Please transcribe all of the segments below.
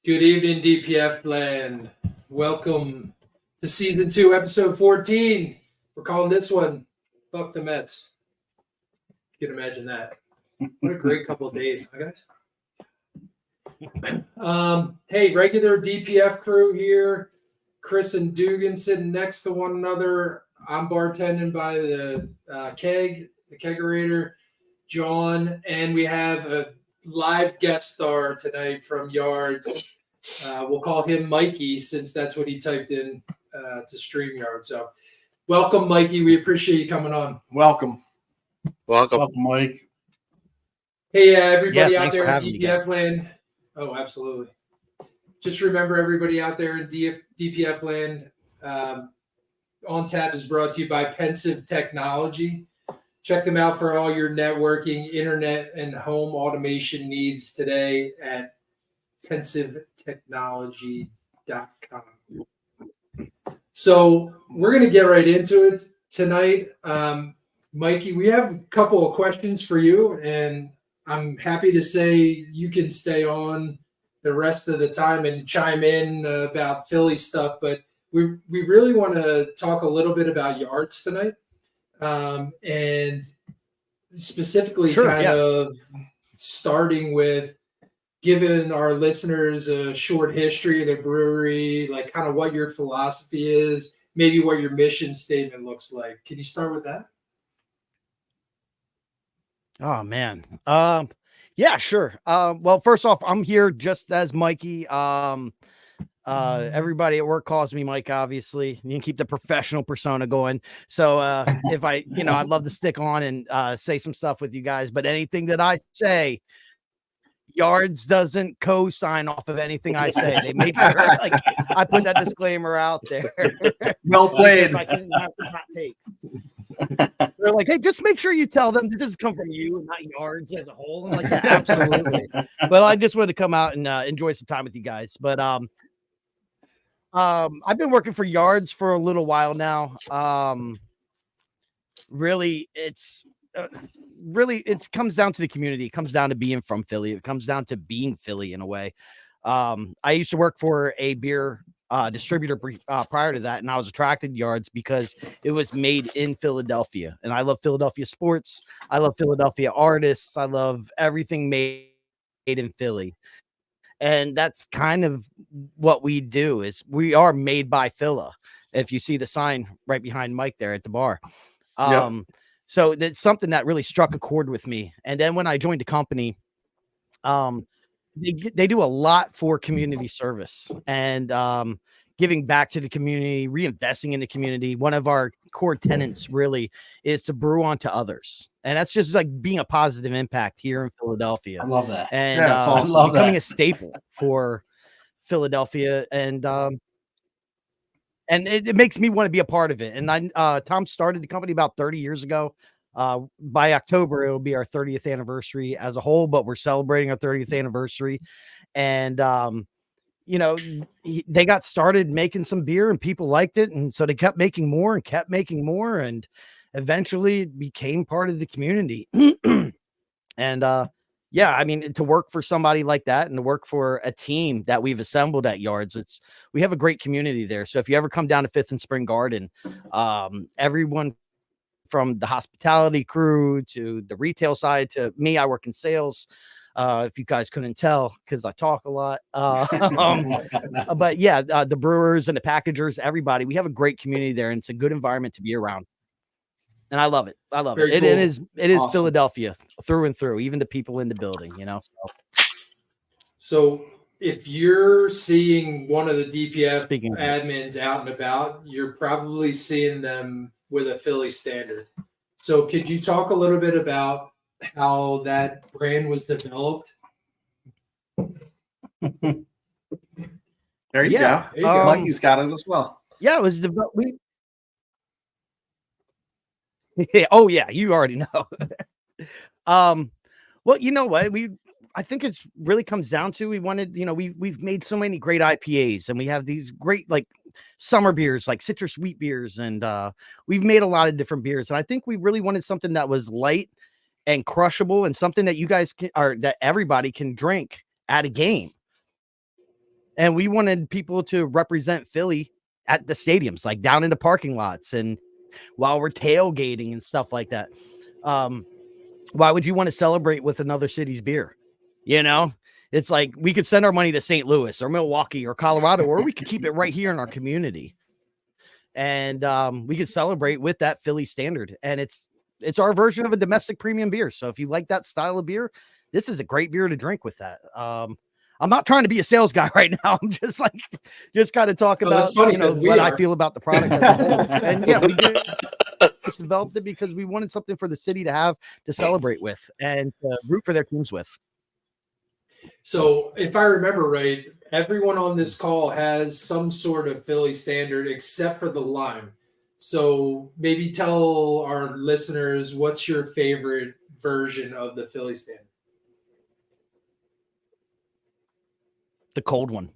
Good evening, DPF land. Welcome to season 2, episode 14. We're calling this one Fuck the Mets. You can imagine that. What a great couple of days, huh, guys? Hey, regular DPF crew here. Chris and Dugan sitting next to one another. I'm bartending by the kegerator, John, and we have a live guest star tonight from Yards. We'll call him Mikey since that's what he typed in to StreamYard. So welcome, Mikey. We appreciate you coming on. Welcome, Mike. Hey, everybody out thanks for there in having me, DPF guys. land. Oh, absolutely. Just remember, everybody out there in DPF land, On Tap is brought to you by Pensive Technology. Check them out for all your networking, internet, and home automation needs today at pensivetechnology.com. So we're going to get right into it tonight. Mikey, we have a couple of questions for you, and I'm happy to say you can stay on the rest of the time and chime in about Philly stuff, but we really want to talk a little bit about Yards tonight, and specifically of starting with giving our listeners a short history of the brewery, like kind of what your philosophy is, maybe what your mission statement looks like. Can you start with that? Oh, man. Yeah, sure. Well, first off, I'm here just as Mikey. Everybody at work calls me Mike, obviously. You can keep the professional persona going. So if I'd love to stick on and say some stuff with you guys, but anything that I say, Yards doesn't co-sign off of anything I say. They made sure I put that disclaimer out there. Well played. I can have hot takes. They're like, hey, just make sure you tell them this has come from you and not Yards as a whole. I'm like, yeah, absolutely. But I just wanted to come out and enjoy some time with you guys. But I've been working for Yards for a little while now. Really, it comes down to the community. It comes down to being from Philly. It comes down to being Philly in a way. I used to work for a beer distributor prior to that, and I was attracted to Yards because it was made in Philadelphia, and I love Philadelphia sports. I love Philadelphia artists. I love everything made in Philly, and that's kind of what we do. Is we are made by Philly. If you see the sign right behind Mike there at the bar. So that's something that really struck a chord with me. And then when I joined the company, they do a lot for community service and giving back to the community, reinvesting in the community. One of our core tenets really is to brew onto others. And that's just like being a positive impact here in Philadelphia. I love that. And yeah, awesome. becoming a staple for Philadelphia. And it makes me want to be a part of it. And Tom started the company about 30 years ago. By October, it'll be our 30th anniversary as a whole, but we're celebrating our 30th anniversary. And, they got started making some beer and people liked it. And so they kept making more. And eventually it became part of the community. And, to work for somebody like that and to work for a team that we've assembled at Yards, we have a great community there. So if you ever come down to 5th and Spring Garden, everyone from the hospitality crew to the retail side to me, I work in sales. If you guys couldn't tell, because I talk a lot. But yeah, the brewers and the packagers, everybody, we have a great community there, and it's a good environment to be around. And I love it. Very it. Cool. It is Awesome. Philadelphia through and through, even the people in the building, So if you're seeing one of the DPF Speaking admins out and about, you're probably seeing them with a Philly standard. So could you talk a little bit about how that brand was developed? There you go. Mikey's got it as well. Yeah, it was developed. Oh yeah, you already know. Well, you know what? I think it's really comes down to we wanted, we've made so many great IPAs and we have these great like summer beers, like citrus wheat beers, and we've made a lot of different beers. And I think we really wanted something that was light and crushable and something that you guys that everybody can drink at a game. And we wanted people to represent Philly at the stadiums, like down in the parking lots and while we're tailgating and stuff like that. Why would you want to celebrate with another city's beer? You know, it's like we could send our money to St. Louis or Milwaukee or Colorado, or we could keep it right here in our community. And we could celebrate with that Philly standard. And it's our version of a domestic premium beer. So if you like that style of beer, this is a great beer to drink with that. I'm not trying to be a sales guy right now. I'm just kind of talk about, what I feel about the product as a whole. And yeah, we just developed it because we wanted something for the city to have to celebrate with and root for their teams with. So if I remember right, everyone on this call has some sort of Philly standard except for the lime. So maybe tell our listeners, what's your favorite version of the Philly standard? The cold one.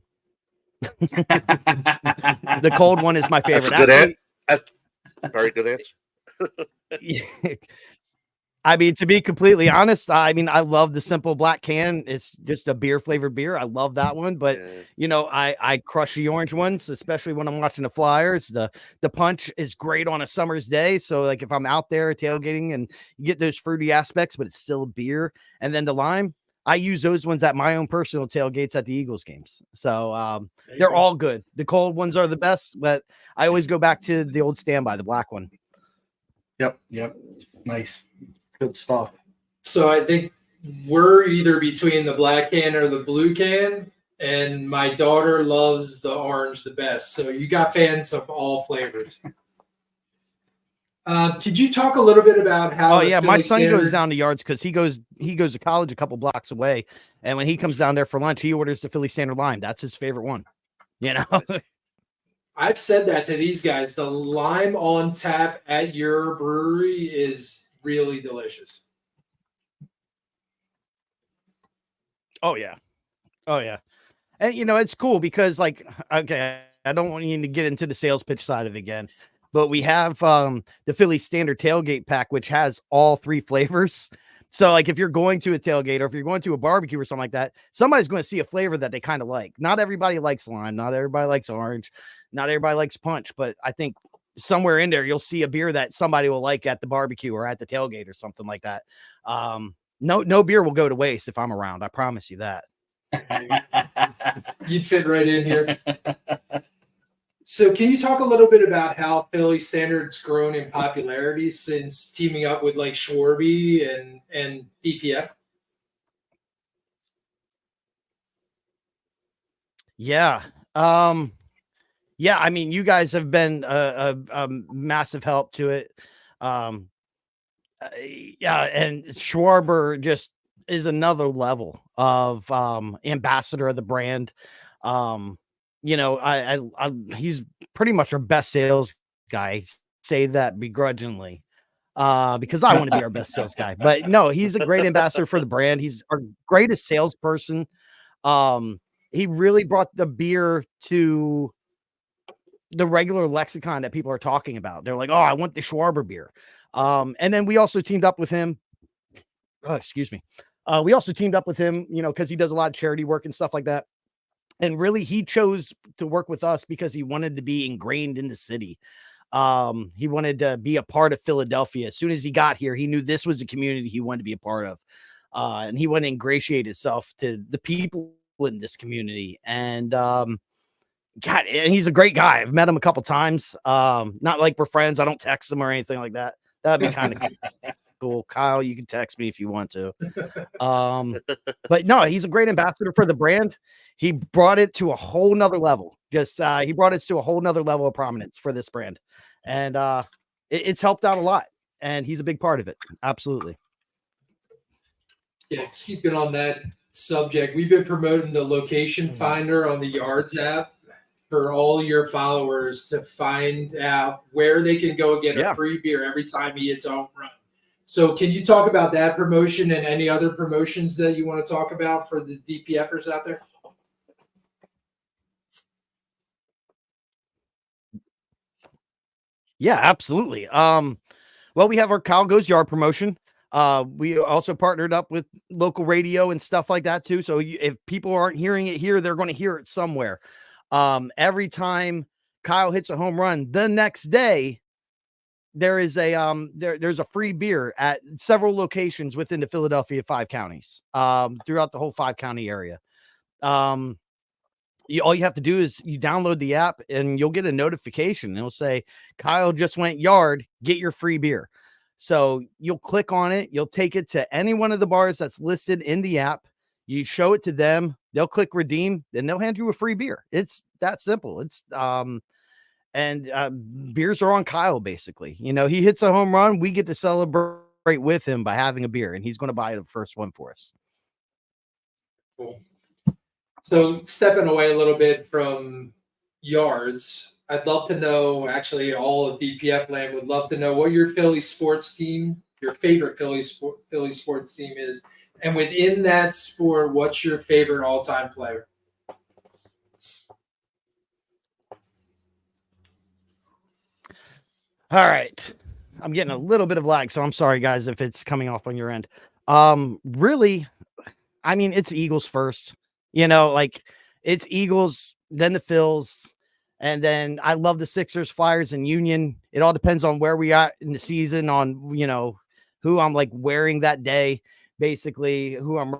The cold one is my favorite. That's very good answer. I mean, to be completely honest, I love the simple black can. It's just a beer flavored beer. I love that one, but I crush the orange ones, especially when I'm watching the Flyers. The punch is great on a summer's day. So like if I'm out there tailgating and you get those fruity aspects, but it's still a beer. And then the lime, I use those ones at my own personal tailgates at the Eagles games. So they're all good. The cold ones are the best, but I always go back to the old standby, the black one. Yep. Nice. Good stuff. So I think we're either between the black can or the blue can, and my daughter loves the orange the best. So you got fans of all flavors. Could you talk a little bit about how? Oh yeah, my son goes down to Yards because he goes to college a couple blocks away, and when he comes down there for lunch, he orders the Philly Standard Lime. That's his favorite one. I've said that to these guys. The lime on tap at your brewery is really delicious. Oh yeah. And it's cool because okay, I don't want you to get into the sales pitch side of it again, but we have the Philly Standard Tailgate Pack, which has all three flavors. So like if you're going to a tailgate or if you're going to a barbecue or something like that, somebody's going to see a flavor that they kind of like. Not everybody likes lime, not everybody likes orange, not everybody likes punch, but I think somewhere in there you'll see a beer that somebody will like at the barbecue or at the tailgate or something like that. No beer will go to waste if I'm around. I promise you that. You'd fit right in here. So can you talk a little bit about how Philly Standard's grown in popularity since teaming up with like Schwarby and DPF? Yeah. Yeah, I mean, you guys have been a massive help to it. Yeah, and Schwarber just is another level of ambassador of the brand. He's pretty much our best sales guy. I say that begrudgingly because I want to be our best sales guy. But no, he's a great ambassador for the brand. He's our greatest salesperson. He really brought the beer to the regular lexicon that people are talking about. They're like, oh, I want the Schwarber beer. And then we also teamed up with him. Oh, excuse me. We also teamed up with him, because he does a lot of charity work and stuff like that. And really, he chose to work with us because he wanted to be ingrained in the city. He wanted to be a part of Philadelphia. As soon as he got here, he knew this was the community he wanted to be a part of. And he wanted to ingratiate himself to the people in this community. And God, and he's a great guy. I've met him a couple times. Not like we're friends. I don't text him or anything like that. That'd be kind of cool. Kyle, you can text me if you want to. But no, he's a great ambassador for the brand. He brought it to a whole nother level. He brought it to a whole nother level of prominence for this brand. And it's helped out a lot. And he's a big part of it. Absolutely. Yeah, keeping on that subject, we've been promoting the location finder on the Yards app for all your followers to find out where they can go get a free beer every time he hits home run. So can you talk about that promotion and any other promotions that you want to talk about for the DPFers out there? Yeah, absolutely. Well, we have our Kyle Goes Yard promotion. We also partnered up with local radio and stuff like that too. So if people aren't hearing it here, they're going to hear it somewhere. Every time Kyle hits a home run, the next day there is a there's a free beer at several locations within the Philadelphia 5 counties, throughout the whole 5 county area. All you have to do is you download the app and you'll get a notification. It'll say Kyle just went yard, get your free beer. So you'll click on it. You'll take it to any one of the bars that's listed in the app. You show it to them. They'll click redeem. Then they'll hand you a free beer. It's that simple. It's beers are on Kyle, basically. You know, he hits a home run. We get to celebrate with him by having a beer, and he's going to buy the first one for us. Cool. So stepping away a little bit from yards, I'd love to know, actually all of DPF land would love to know what your Philly sports team, your favorite Philly sports team is. And within that sport, what's your favorite all-time player? All right. I'm getting a little bit of lag, so I'm sorry, guys, if it's coming off on your end. Really, I mean, it's Eagles first. You know, like it's Eagles, then the Phils, and then I love the Sixers, Flyers, and Union. It all depends on where we are in the season, on, you know, who I'm like wearing that day, basically, who I'm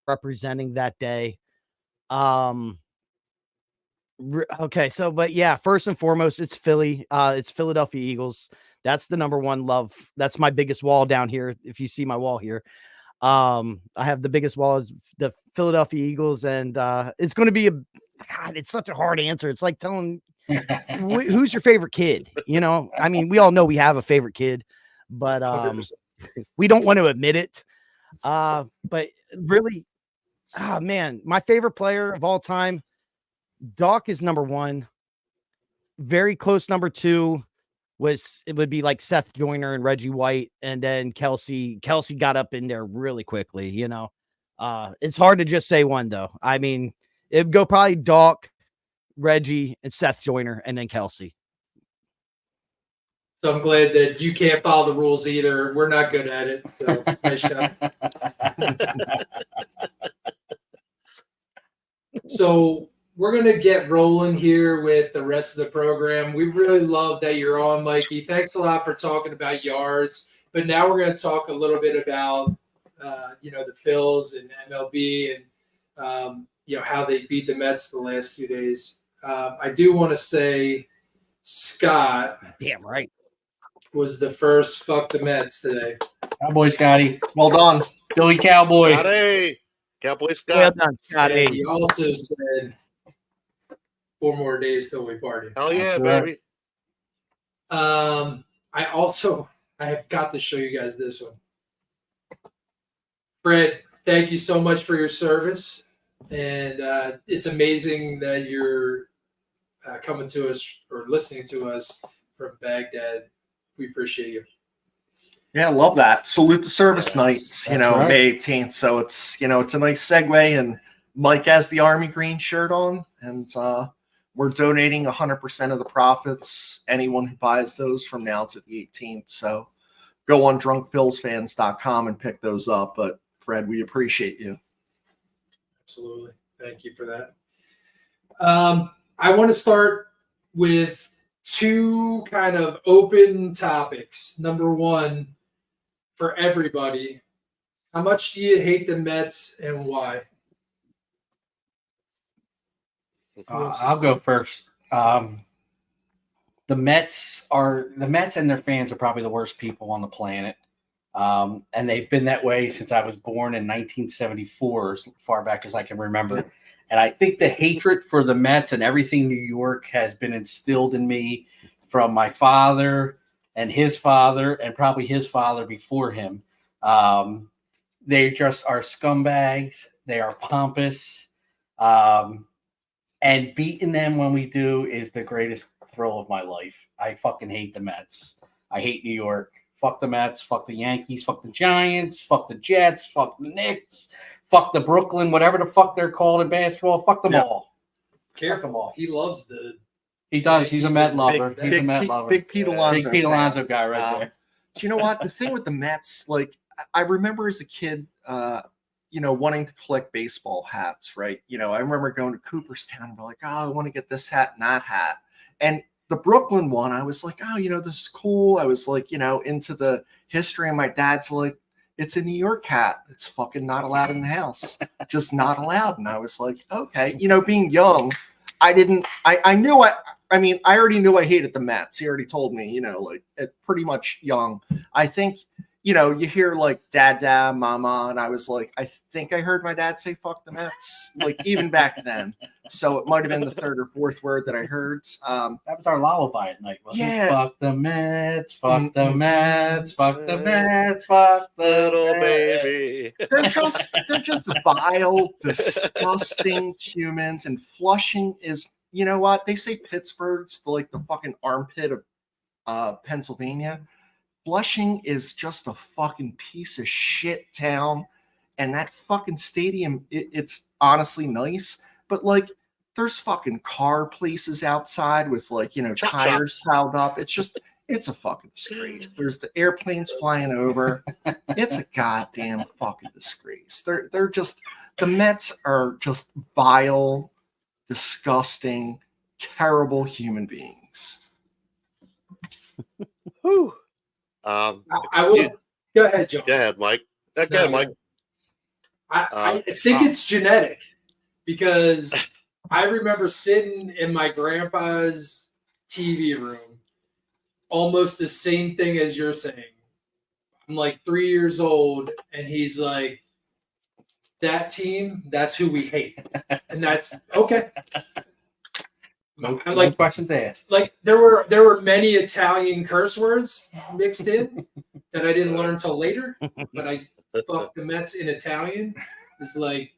representing that day. Okay, so but yeah, first and foremost, it's Philly. It's Philadelphia Eagles. That's the number one love. That's my biggest wall down here. If you see my wall here, I have the biggest wall is the Philadelphia Eagles, and it's going to be God, it's such a hard answer. It's like telling who's your favorite kid. You know, I mean, we all know we have a favorite kid, but we don't want to admit it. But really, man, my favorite player of all time, Doc, is number one. Very close number two would be like Seth Joyner and Reggie White, and then Kelsey got up in there really quickly. You know, it's hard to just say one though. I mean, it'd go probably Doc, Reggie, and Seth Joyner, and then Kelsey. So I'm glad that you can't follow the rules either. We're not good at it. So nice job. So we're going to get rolling here with the rest of the program. We really love that you're on, Mikey. Thanks a lot for talking about yards. But now we're going to talk a little bit about, the Phils and MLB and, how they beat the Mets the last 2 days. I do want to say Scott. Damn right. Was the first fuck the Mets today. Cowboy Scotty. Well done. Philly Cowboy. Scotty. Cowboy Scott. Well done, Scotty. And he also said 4 more days till we party. Hell yeah, That's baby. I have got to show you guys this one. Fred, thank you so much for your service. And it's amazing that you're coming to us or listening to us from Baghdad. We appreciate you. Yeah, I love that. Salute the service nights, That's right. May 18th. So it's a nice segue. And Mike has the Army Green shirt on. And we're donating 100% of the profits. Anyone who buys those from now to the 18th. So go on drunkphilsfans.com and pick those up. But Fred, we appreciate you. Absolutely. Thank you for that. I want to start with 2 kind of open topics. Number one, for everybody, how much do you hate the Mets and why? I'll go first. The Mets and their fans are probably the worst people on the planet. And they've been that way since I was born in 1974, as far back as I can remember. And I think the hatred for the Mets and everything New York has been instilled in me from my father and his father and probably his father before him. They just are scumbags. They are pompous. And beating them when we do is the greatest thrill of my life. I fucking hate the Mets. I hate New York. Fuck the Mets. Fuck the Yankees. Fuck the Giants. Fuck the Jets. Fuck the Knicks. Fuck the Brooklyn, whatever the fuck they're called in basketball. Fuck them all. Careful. He loves the. He does. He's a Met lover. He's a Met lover. Big Pete Alonso. Big Pete Alonso guy right there. You know what? The thing with the Mets, like, I remember as a kid, wanting to collect baseball hats, right? I remember going to Cooperstown and be like, oh, I want to get this hat and that hat. And the Brooklyn one, I was like, oh, this is cool. I was like, into the history, and my dad's like, it's a New York hat. It's fucking not allowed in the house. Just not allowed. And I was like, okay, being young, I already knew I hated the Mets. He already told me, at pretty much young. I think, you hear like dad, mama, and I was like, I think I heard my dad say fuck the Mets, like even back then. So it might have been the third or fourth word that I heard. That was our lullaby at night, wasn't Yeah. it? Fuck the Mets, fuck the Mets, fuck the Mets, fuck the Little Mets. baby. They're just vile, disgusting humans. And Flushing is, you know what? They say Pittsburgh's the fucking armpit of Pennsylvania. Flushing is just a fucking piece of shit town. And that fucking stadium, it's honestly nice. But there's fucking car places outside with tires piled up. It's a fucking disgrace. There's the airplanes flying over. It's a goddamn fucking disgrace. They're just, the Mets are just vile, disgusting, terrible human beings. Whew. I will go ahead, John. Go ahead, Mike. Go ahead, Mike. I think it's genetic, because I remember sitting in my grandpa's TV room, almost the same thing as you're saying. I'm like 3 years old, and he's like, that team, that's who we hate. And that's okay. No like questions asked. Like there were many Italian curse words mixed in that I didn't learn till later, but I fuck the Mets in Italian. It's like,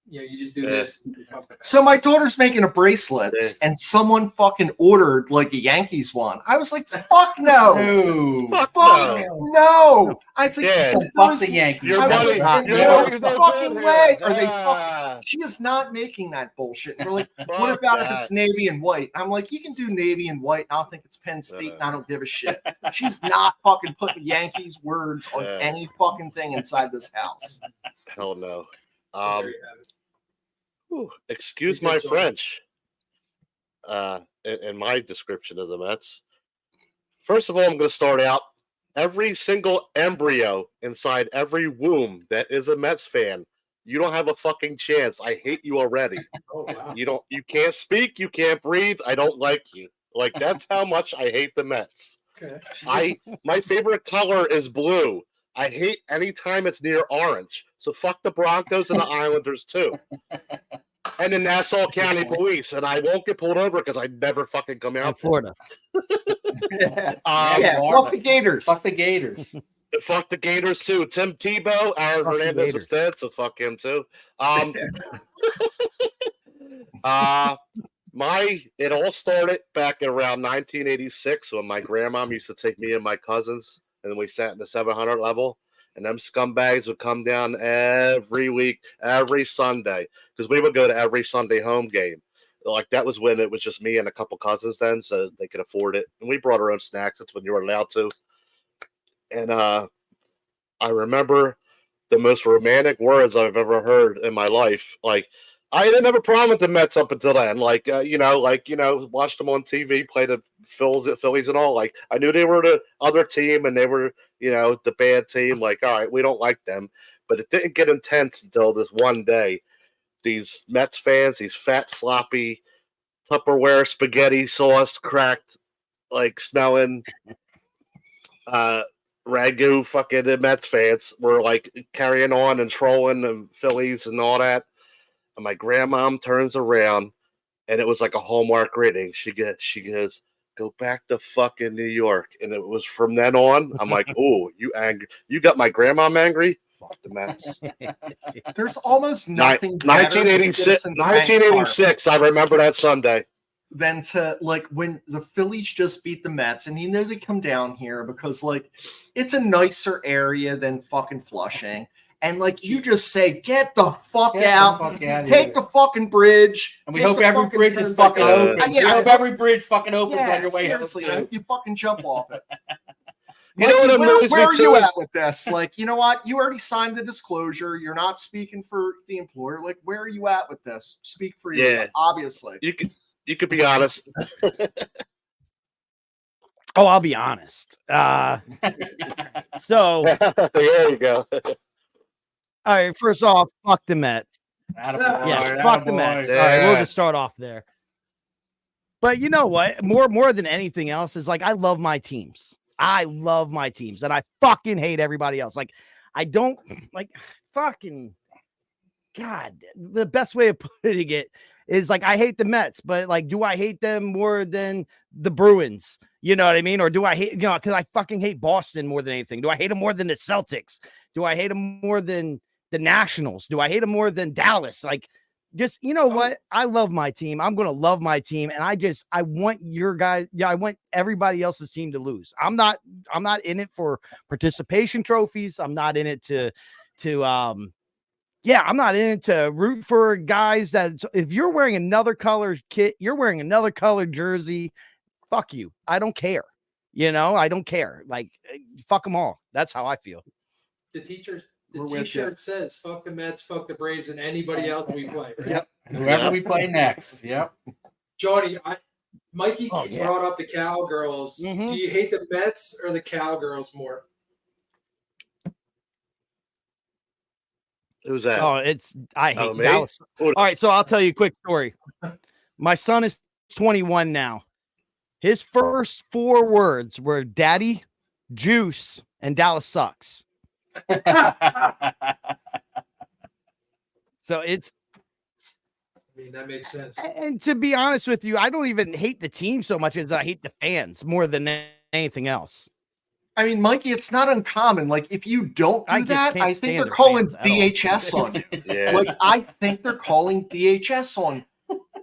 you just do this. So my daughter's making a bracelet, and someone fucking ordered a Yankees one. I was like, fuck no. No. Fuck no. I was like, fuck the Yankees. Your I was money. like, Your no money's not fucking good way. here. Are they fucking, she is not making that bullshit. And we're like, what Fuck about if that. it's navy and white? I'm like, you can do navy and white, and I'll think it's Penn State, and I don't give a shit. She's not fucking putting Yankees words on any fucking thing inside this house. Hell no. Excuse my French. In my description of the Mets. First of all, I'm going to start out. Every single embryo inside every womb that is a Mets fan, you don't have a fucking chance. I hate you already. Oh, wow. You can't speak, you can't breathe. I don't like you. That's how much I hate the Mets. Okay. My favorite color is blue. I hate any time it's near orange. So fuck the Broncos and the Islanders too. And the Nassau County Police. And I won't get pulled over because I never fucking come out. Florida. Fuck the Gators. Fuck the Gators. Fuck the Gators too. Tim Tebow, Aaron Fuck the Hernandez Gators. instead, so fuck him too. It all started back around 1986 when my grandmom used to take me and my cousins, and we sat in the 700 level, and them scumbags would come down every week, every Sunday, because we would go to every Sunday home game. That was when it was just me and a couple cousins then, so they could afford it. And we brought our own snacks. That's when you were allowed to. And I remember the most romantic words I've ever heard in my life. I didn't have a problem with the Mets up until then. Watched them on TV, play the Phillies and all. I knew they were the other team and they were, the bad team. All right, we don't like them. But it didn't get intense until this one day. These Mets fans, these fat, sloppy, Tupperware spaghetti sauce, cracked, smelling, ragu fucking Mets fans were carrying on and trolling the Phillies and all that. And my grandmom turns around, and it was like a Hallmark reading. She goes, "Go back to fucking New York." And it was from then on. I'm like, "Oh, you angry? You got my grandmom angry? Fuck the Mets." There's almost nothing. 1986. 1986. I remember that Sunday. Than to when the Phillies just beat the Mets, and they come down here because it's a nicer area than fucking Flushing. And you just say, get the fuck out, take the fucking bridge. And we hope every bridge is fucking open. We hope every bridge fucking opens on your way. Seriously, I hope you fucking jump off it. You know what where annoys me are you too? at with this? Like, you know what? You already signed the disclosure. You're not speaking for the employer. Like, where are you at with this? Speak for you, Yeah. obviously. You could be honest. Oh, I'll be honest. So, There you go. all right, first off, fuck the Mets. Attaboy, Yeah, fuck the attaboy. Mets. All right, we'll Yeah. just start off there. But you know what? More than anything else is like I love my teams. I love my teams, and I fucking hate everybody else. Like I don't like fucking God. The best way of putting it is like I hate the Mets, but like, do I hate them more than the Bruins? You know what I mean? Or do I hate because I fucking hate Boston more than anything? Do I hate them more than the Celtics? Do I hate them more than the Nationals? Do I hate them more than Dallas? Like, just you know what? I love my team. I'm gonna love my team, and I want your guys. Yeah, I want everybody else's team to lose. I'm not in it for participation trophies. I'm not in it to yeah, I'm not in it to root for guys that if you're wearing another color kit, you're wearing another colored jersey. Fuck you. I don't care. You know, I don't care. Like, fuck them all. That's how I feel. The We're with t-shirt says "fuck the Mets, fuck the Braves, and anybody else we play." Right? Yep. Whoever we play next. Yep. Johnny, Mikey Oh, yeah. brought up the Cowgirls. Mhm. Do you hate the Mets or the Cowgirls more? Who's that? Oh, I hate me? Dallas. Who- All right, so I'll tell you a quick story. My son is 21 now. His first 4 words were daddy, juice, and Dallas sucks. So it's I mean, that makes sense. and to be honest with you, I don't even hate the team so much as I hate the fans more than anything else. I mean, Mikey, it's not uncommon. Like, if you don't I do just that, can't I think stand they're their calling fans at all. DHS on you. Yeah. Like, I think they're calling DHS on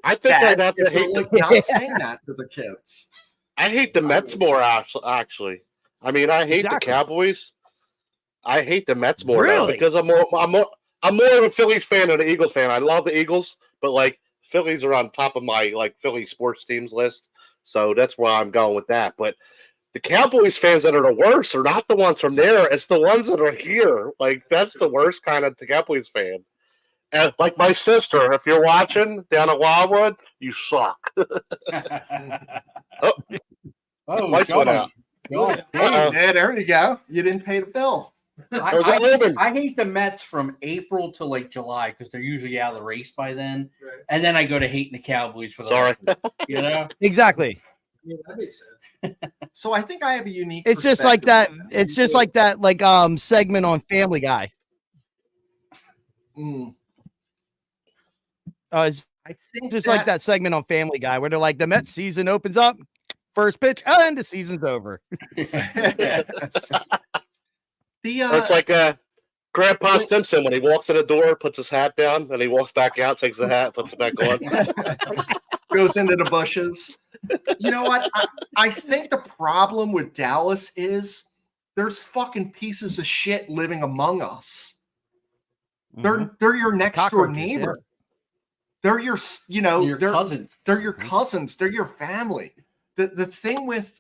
I think I dads got to if they're hate. like not saying that to the kids. I hate the Mets more. Actually, I mean, I hate Exactly. the Cowboys. I hate the Mets more now Really? because I'm more of a Phillies fan than an Eagles fan. I love the Eagles, but like Phillies are on top of my like Philly sports teams list, so that's why I'm going with that. But the Cowboys fans that are the worst are not the ones from there; it's the ones that are here. Like that's the worst kind of Cowboys fan. And like my sister, if you're watching down at Wildwood, you suck. Oh, Lights went out. Johnny. Uh-oh. Yeah, there you go. You didn't pay the bill. I, Was that I, Ruben? I hate the Mets from April to like July because they're usually out of the race by then, Right. and then I go to hating the Cowboys for the Sorry. rest of it, you know. Exactly. Yeah, that makes sense. So I think I have a unique. It's just like that. perspective. It's just like that, like segment on Family Guy. Mm, It's I think just like that segment on Family Guy where they're like, the Mets season opens up, first pitch, and the season's over. It's like Grandpa Simpson when he walks in the door, puts his hat down, and he walks back out, takes the hat, puts it back on. goes into the bushes. You know what? I think the problem with Dallas is there's fucking pieces of shit living among us. They're your next door Cockroaches, neighbor. yeah. They're your Your they're cousin. they're your cousins. They're your family. The thing with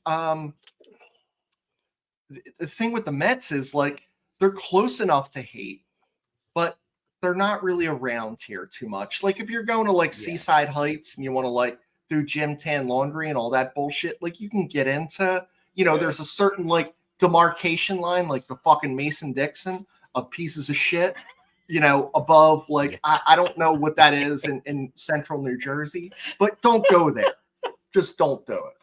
the thing with the Mets is like they're close enough to hate, but they're not really around here too much. Like if you're going to like Seaside Heights and you want to like do gym tan laundry and all that bullshit, like you can get into, there's a certain like demarcation line, like the fucking Mason-Dixon of pieces of shit, above like I don't know what that is in central New Jersey, but don't go there. Just don't do it.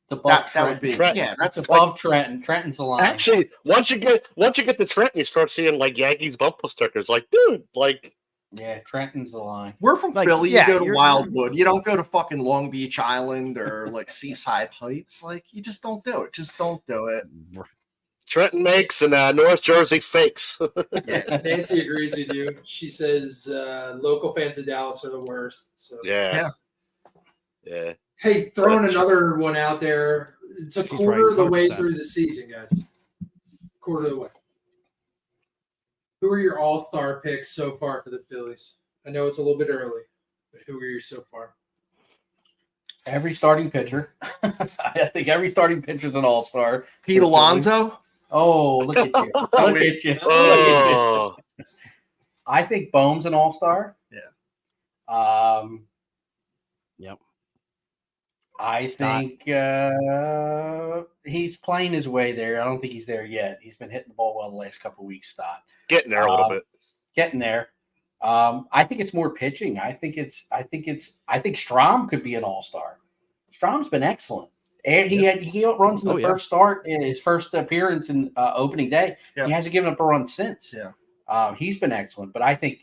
Above That would be Trenton. that's above like, Trenton. Trenton's the line. Actually, once you get to Trenton, you start seeing like Yankees bumper stickers. Like, dude, like Yeah, Trenton's the line. we're from Like, Philly. yeah, You go to you're- Wildwood. You don't go to fucking Long Beach Island or like Seaside Heights. Like you just don't do it. Just don't do it. Trenton makes and North Jersey fakes. Nancy agrees with you. She says local fans of Dallas are the worst. So yeah. Hey, throwing another one out there. It's a She's quarter right, of the way 100%. through the season, guys. Quarter of the way. Who are your all-star picks so far for the Phillies? I know it's a little bit early, but who are you so far? Every starting pitcher. I think every starting pitcher is an all-star. Pete Alonso. Oh, look at you. Look at you. Look at you. Oh, I think Bohm's an all-star. Yeah. Yep. I Scott. think he's playing his way there. I don't think he's there yet. He's been hitting the ball well the last couple of weeks, Scott. getting there a little bit. Getting there. I think it's more pitching. I think Strom could be an all-star. Strom's been excellent. And he runs in the first start in his first appearance in opening day. Yeah. He hasn't given up a run since. Yeah. He's been excellent. But I think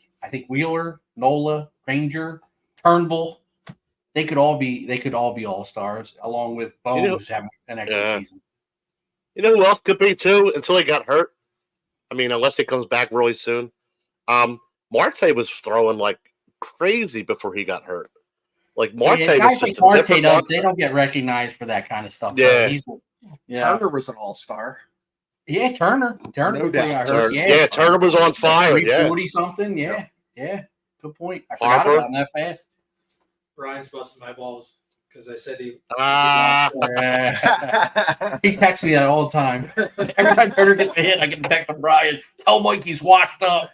Wheeler, Nola, Granger, Turnbull, they could all be all-stars along with Bones, who's having an excellent season. You know who else could be too until he got hurt? I mean, unless he comes back really soon. Marte was throwing like crazy before he got hurt. Like Marte was guys just like a different Marte, they don't get recognized for that kind of stuff. Yeah. Turner was an all-star. Yeah, Turner. No doubt. Turner was on fire. Yeah. 340 something. Yeah. Good point. I forgot Harper. about that fast. Brian's busting my balls because I said he. He texts me that all the time. Every time Turner gets a hit, I get a text from Brian. Tell Mike he's washed up.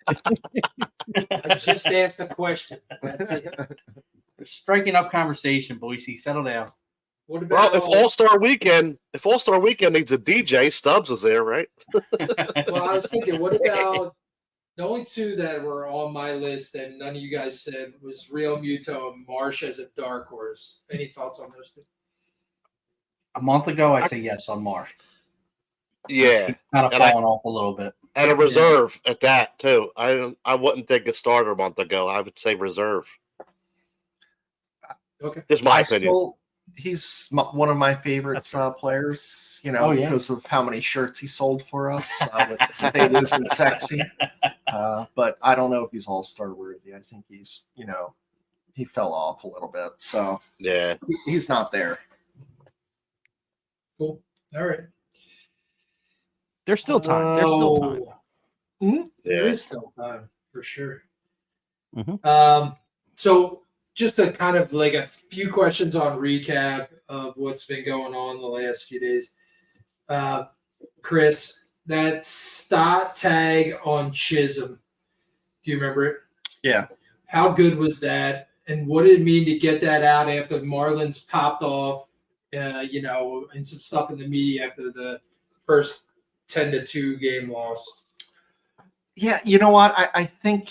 I just asked a question. That's it. Striking up conversation, Boise. Settle down. What about? Well, if All-Star Weekend needs a DJ, Stubbs is there, right? Well, I was thinking, what about the only two that were on my list and none of you guys said was Real Muto and Marsh as a dark horse. Any thoughts on those two? A month ago, I'd say yes on Marsh. Yeah, He's kind of falling off a little bit. and a reserve at that too. I wouldn't think a starter a month ago. I would say reserve. Okay, Just my opinion. He's one of my favorite players, because of how many shirts he sold for us with Stay Loose and Sexy. But I don't know if he's all-star worthy. I think he's, he fell off a little bit. So Yeah. he's not there. cool. All right. There's still time. There's still time. There Yeah. is still time for sure. Mhm. So just a kind of like a few questions on recap of what's been going on the last few days. Chris, that stot tag on Chisholm, do you remember it? Yeah. How good was that? And what did it mean to get that out after Marlins popped off, and some stuff in the media after the first 10-2 game loss? Yeah, you know what? I think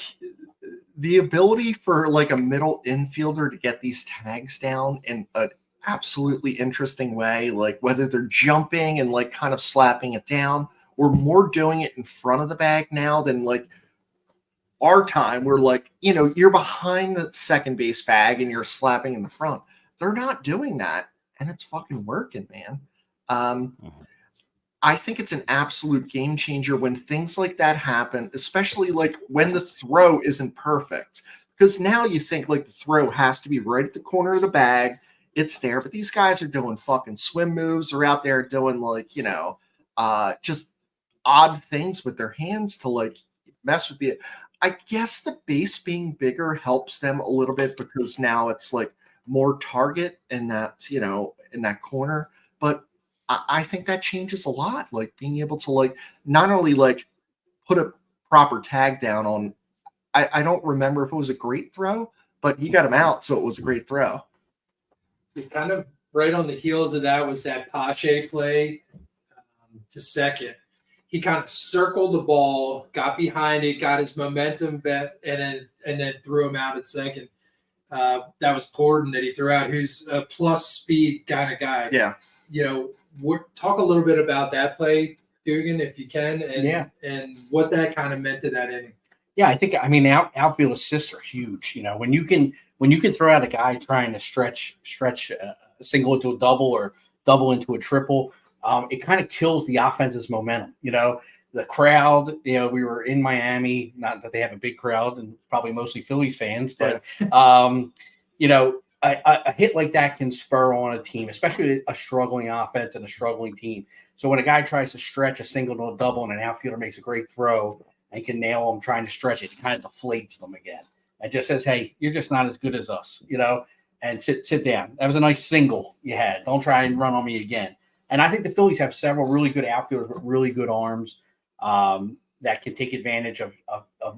the ability for like a middle infielder to get these tags down in an absolutely interesting way, like whether they're jumping and like kind of slapping it down, or more doing it in front of the bag now than like our time where like, you're behind the second base bag and you're slapping in the front. They're not doing that, and it's fucking working, man. I think it's an absolute game changer when things like that happen, especially like when the throw isn't perfect. Because now you think like the throw has to be right at the corner of the bag. It's there, but these guys are doing fucking swim moves. They're out there doing like, just odd things with their hands to like mess with the. I guess the base being bigger helps them a little bit because now it's like more target in that, in that corner. But I think that changes a lot. Like being able to like not only like put a proper tag down on, I don't remember if it was a great throw, but he got him out, so it was a great throw. Kind of right on the heels of that was that Pache play to second. He kind of circled the ball, got behind it, got his momentum bet, and then threw him out at second. That was Gordon that he threw out, who's a plus speed kind of guy. Yeah. Talk a little bit about that play, Dugan, if you can, and what that kind of meant to that inning. Yeah, outfield assists are huge. When you can throw out a guy trying to stretch a single into a double or double into a triple, it kind of kills the offense's momentum. The crowd. We were in Miami. Not that they have a big crowd, and probably mostly Phillies fans, but a hit like that can spur on a team, especially a struggling offense and a struggling team. So when a guy tries to stretch a single to a double and an outfielder makes a great throw and can nail them trying to stretch it, it kind of deflates them again. It just says, hey, you're just not as good as us. and sit down. That was a nice single you had. Don't try and run on me again. And I think the Phillies have several really good outfielders with really good arms that can take advantage of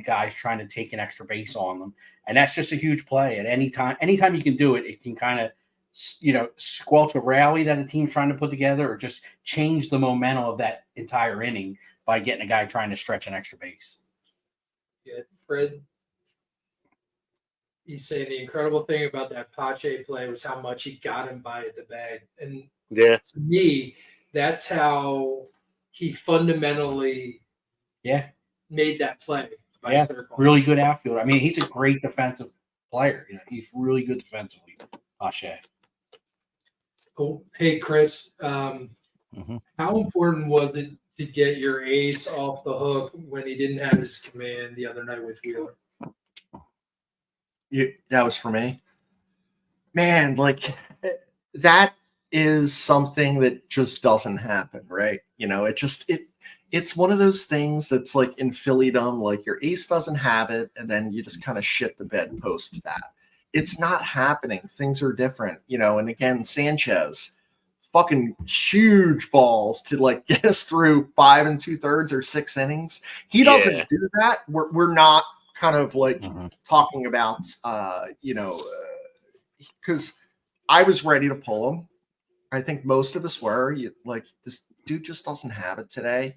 guys trying to take an extra base on them. And that's just a huge play at any time. Anytime you can do it, it can kind of, squelch a rally that a team's trying to put together, or just change the momentum of that entire inning by getting a guy trying to stretch an extra base. Yeah, Fred, he's saying the incredible thing about that Pache play was how much he got him by the bag. And Yeah. to me, that's how he fundamentally made that play. By circle. Really good outfielder. I mean, he's a great defensive player. He's really good defensively, Pache. Cool. Hey, Chris, how important was it to get your ace off the hook when he didn't have his command the other night with Wheeler? That was for me. Man, like that is something that just doesn't happen, right? It's one of those things that's like in Phillydom, like your ace doesn't have it, and then you just kind of shit the bed post that. It's not happening. Things are different, and again, Sanchez, fucking huge balls to like get us through 5 2/3 or 6 innings. He doesn't do that. We're not kind of like talking about, because I was ready to pull him. I think most of us were. This dude just doesn't have it today.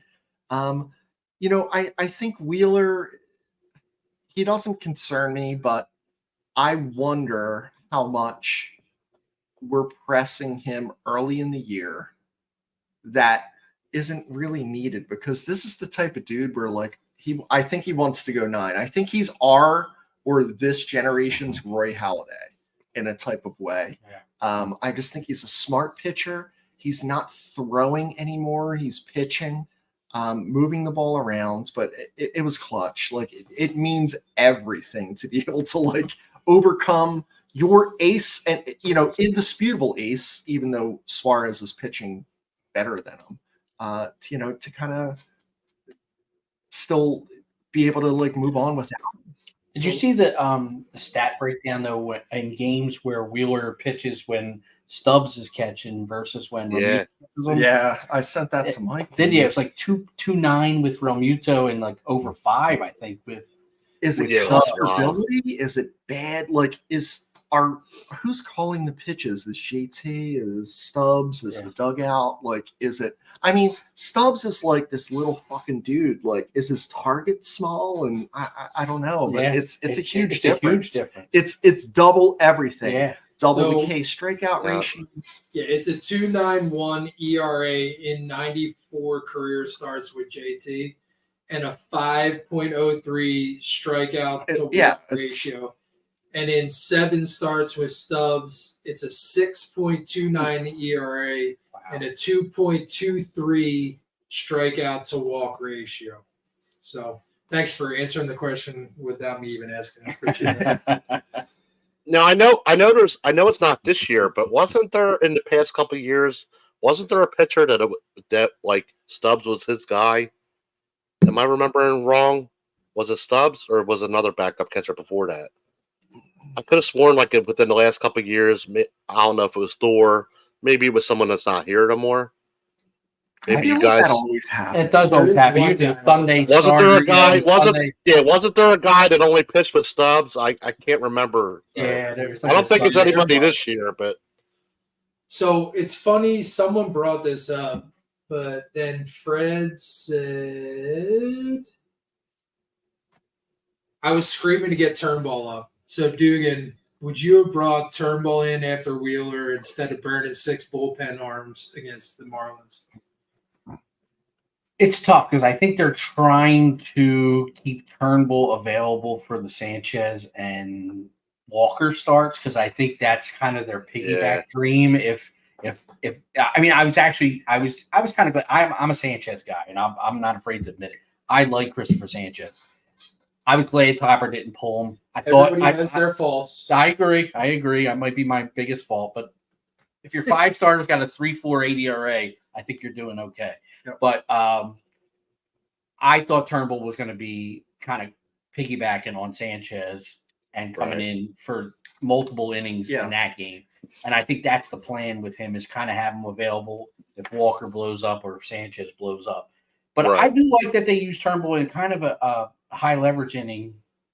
I think Wheeler, he doesn't concern me, but I wonder how much we're pressing him early in the year that isn't really needed, because this is the type of dude where I think he wants to go 9. I think he's our or this generation's Roy Halladay in a type of way. Yeah. I just think he's a smart pitcher. He's not throwing anymore. He's pitching, moving the ball around, but it was clutch. It means everything to be able to overcome your ace and, indisputable ace, even though Suarez is pitching better than him, to kind of still be able to move on without him. Did you see the stat breakdown though in games where Wheeler pitches when Stubbs is catching versus when Realmuto I sent that to Mike. Did you? It was 2.29 with Realmuto and over 5, I think. Is it comfortability? Is it bad? Who's calling the pitches? Is JT? Is Stubbs? Is the dugout? Is it? I mean, Stubbs is this little fucking dude. Is his target small? And I don't know, but it's a huge difference. It's double everything. Yeah. Double the K strikeout ratio. Yeah, it's a 2.91 ERA in 94 career starts with JT, and a 5.03 strikeout to walk ratio. And in 7 starts with Stubbs, it's a 6.29 ERA and a 2.23 strikeout to walk ratio. So thanks for answering the question without me even asking. I appreciate that. Now I know it's not this year, but wasn't there in the past couple of years? Wasn't there a pitcher that Stubbs was his guy? Am I remembering wrong? Was it Stubbs or was it another backup catcher before that? I could have sworn within the last couple of years. I don't know if it was Thor. Maybe it was someone that's not here anymore. Maybe you guys. That always happens. It does always happen. Usually Sunday. Wasn't there a guy? Wasn't there a guy that only pitched with Stubbs? I can't remember. Yeah, I don't think it's anybody this year, but. So it's funny. Someone brought this up, but then Fred said, "I was screaming to get Turnbull up." So Dugan, would you have brought Turnbull in after Wheeler instead of burning 6 bullpen arms against the Marlins? It's tough because I think they're trying to keep Turnbull available for the Sanchez and Walker starts, because I think that's kind of their piggyback dream. If I mean, I was kind of glad. I'm a Sanchez guy, and I'm not afraid to admit it. I like Christopher Sanchez. I was glad Topper didn't pull him. Everybody has their faults. I agree. I might be my biggest fault, but if your 5 starters got a 3.48 ERA, I think you're doing okay. Yep. But I thought Turnbull was going to be kind of piggybacking on Sanchez and coming in for multiple innings in that game. And I think that's the plan with him, is kind of have him available if Walker blows up or if Sanchez blows up. But I do like that they use Turnbull in kind of a high leverage inning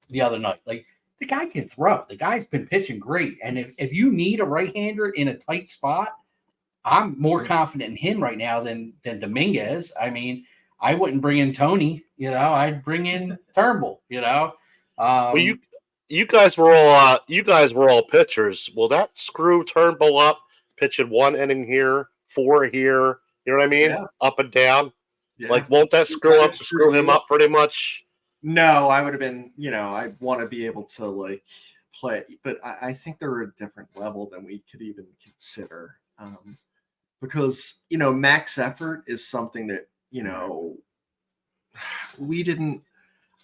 the other night. Like, the guy can throw. The guy's been pitching great. And if you need a right-hander in a tight spot, I'm more confident in him right now than Dominguez. I mean, I wouldn't bring in Tony, I'd bring in Turnbull, Well, you guys were all pitchers. Will that screw Turnbull up pitching 1 inning here, 4 here? You know what I mean? Yeah. Up and down. Yeah. Like, won't that screw him up pretty much? No, I would have been, I want to be able to like play, but I think they're a different level than we could even consider. Because, max effort is something that, we didn't,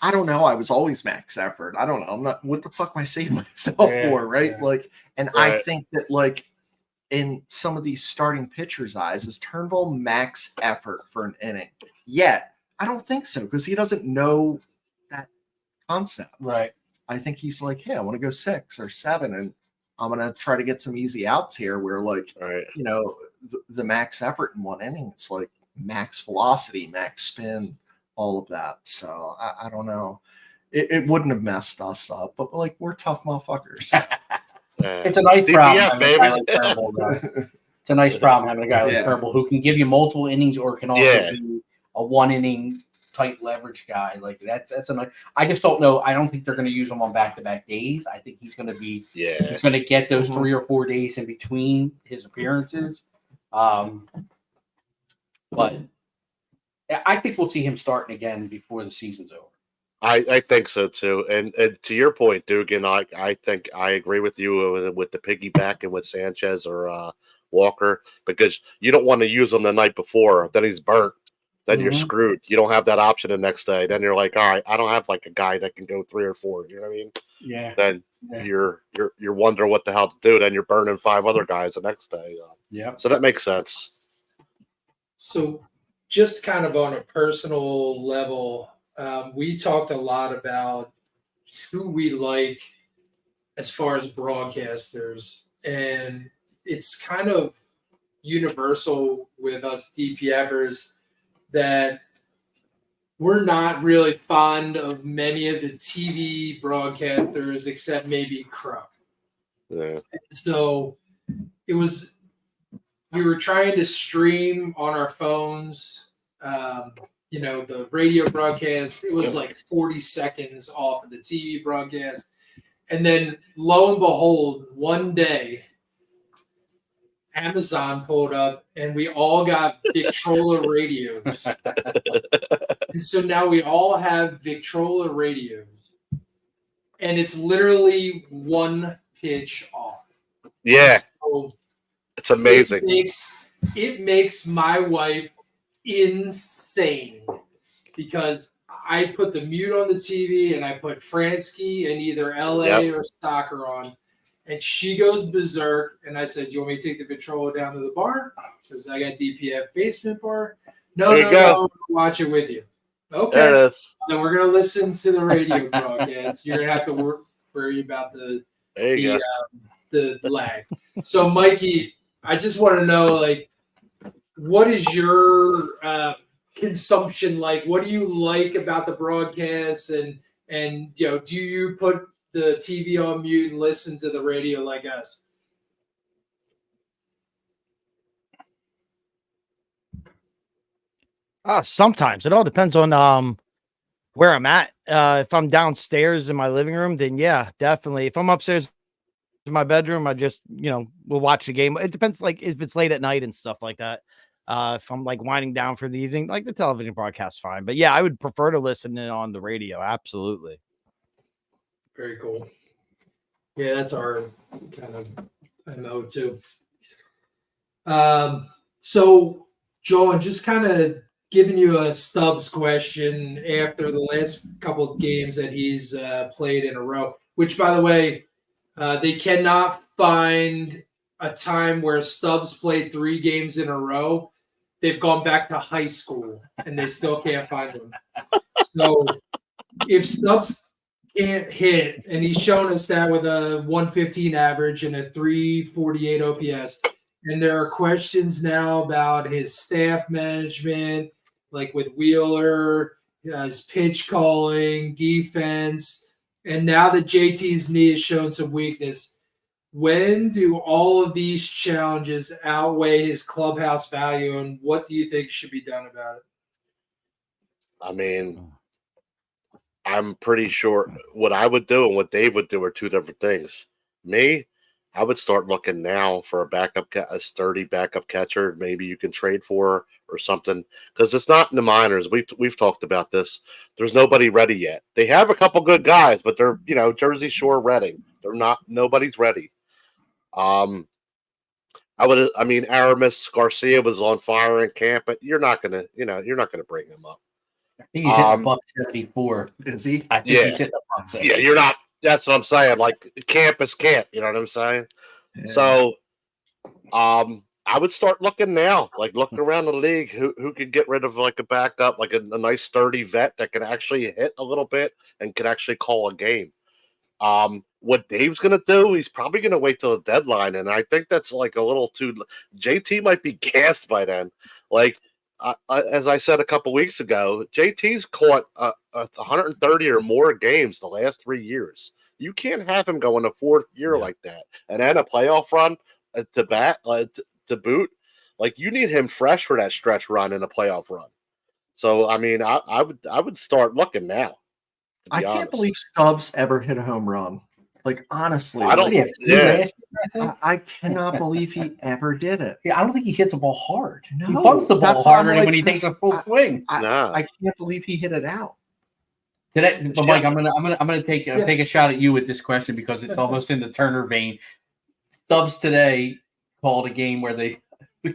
I don't know. I was always max effort. I don't know. I'm not, what the fuck am I saving myself for? Right. Yeah. Like, and I think that like in some of these starting pitchers' eyes, is Turnbull max effort for an inning? Yet, I don't think so, because he doesn't know that concept. Right. I think he's like, hey, I want to go 6 or 7, and I'm going to try to get some easy outs here where, like, the max effort in 1 inning, it's like max velocity, max spin, all of that. So I don't know. It wouldn't have messed us up, but like, we're tough motherfuckers. It's a nice problem DPF, having a guy like Turnbull, though. It's a nice problem having a guy like Turnbull who can give you multiple innings or can also be a 1 inning tight leverage guy. Like, that's a nice. I just don't know. I don't think they're going to use him on back-to-back days. I think he's going to be. Yeah. He's going to get those 3 or 4 days in between his appearances. But I think we'll see him starting again before the season's over. I think so too. And to your point, Dugan, I think I agree with you with the piggyback and with Sanchez or Walker, because you don't want to use him the night before. Then he's burnt. Then you're screwed. You don't have that option the next day. Then you're like, all right, I don't have like a guy that can go 3 or 4. You know what I mean? Yeah. Then you're wondering what the hell to do. Then you're burning 5 other guys the next day. Yeah. So that makes sense. So just kind of on a personal level, we talked a lot about who we like as far as broadcasters, and it's kind of universal with us DPFers that we're not really fond of many of the TV broadcasters except maybe Kruk. Yeah. So we were trying to stream on our phones, the radio broadcast. It was like 40 seconds off of the TV broadcast. And then lo and behold, one day, Amazon pulled up and we all got Victrola radios. And so now we all have Victrola radios. And it's literally 1 pitch off. Yeah. So it's amazing. It makes my wife insane, because I put the mute on the TV and I put Fransky and either LA or Stocker on, and she goes berserk. And I said, "You want me to take the Victrola down to the bar? Because I got DPF basement bar." No, watch it with you. Okay. Then we're gonna listen to the radio broadcast. You're gonna have to worry about the lag. So, Mikey, I just want to know, like, what is your consumption like? What do you like about the broadcasts? And do you put the TV on mute and listen to the radio like us? Sometimes it all depends on where I'm at. If I'm downstairs in my living room, then yeah, definitely. If I'm upstairs in my bedroom, I just we'll watch the game. It depends, like if it's late at night and stuff like that. If I'm like winding down for the evening, like the television broadcast, fine. But yeah, I would prefer to listen in on the radio. Absolutely. Very cool. Yeah, that's our kind of MO too. So, John, just kind of giving you a Stubbs question after the last couple of games that he's played in a row, which, by the way, they cannot find a time where Stubbs played 3 games in a row. They've gone back to high school and they still can't find them. So if Stubbs can't hit, and he's shown us that with a 115 average and a 348 OPS. And there are questions now about his staff management, like with Wheeler, his pitch calling, defense, and now that JT's knee has shown some weakness. When do all of these challenges outweigh his clubhouse value, and what do you think should be done about it? I mean, I'm pretty sure what I would do and what Dave would do are two different things. Me, I would start looking now for a sturdy backup catcher. Maybe you can trade for or something, because it's not in the minors. We've talked about this. There's nobody ready yet. They have a couple good guys, but they're Jersey Shore, Reading. They're not. Nobody's ready. Aramis Garcia was on fire in camp, but you're not gonna bring him up. I think he's hitting $174. Is he? I think he's hitting $170. Yeah, you're not. That's what I'm saying. Like, camp is camp. You know what I'm saying? Yeah. So, I would start looking now. Like, look around the league. Who could get rid of like a backup, like a nice sturdy vet that can actually hit a little bit and can actually call a game. What Dave's gonna do, he's probably gonna wait till the deadline, and I think that's like a little too. JT might be gassed by then. Like, as I said a couple weeks ago, JT's caught 130 or more games the last 3 years. You can't have him go in a fourth year like that, and then a playoff run to boot. Like, you need him fresh for that stretch run and a playoff run. So, I mean, I would start looking now. I can't believe Stubbs ever hit a home run. Like, honestly, I don't. I cannot believe he ever did it. Yeah, I don't think he hits the ball hard. No, he bumps the ball that's why I'm harder like, when he takes a full swing. I can't believe he hit it out. Today, but Mike, I'm gonna take a shot at you with this question because it's almost in the Turner vein. Stubbs today called a game where we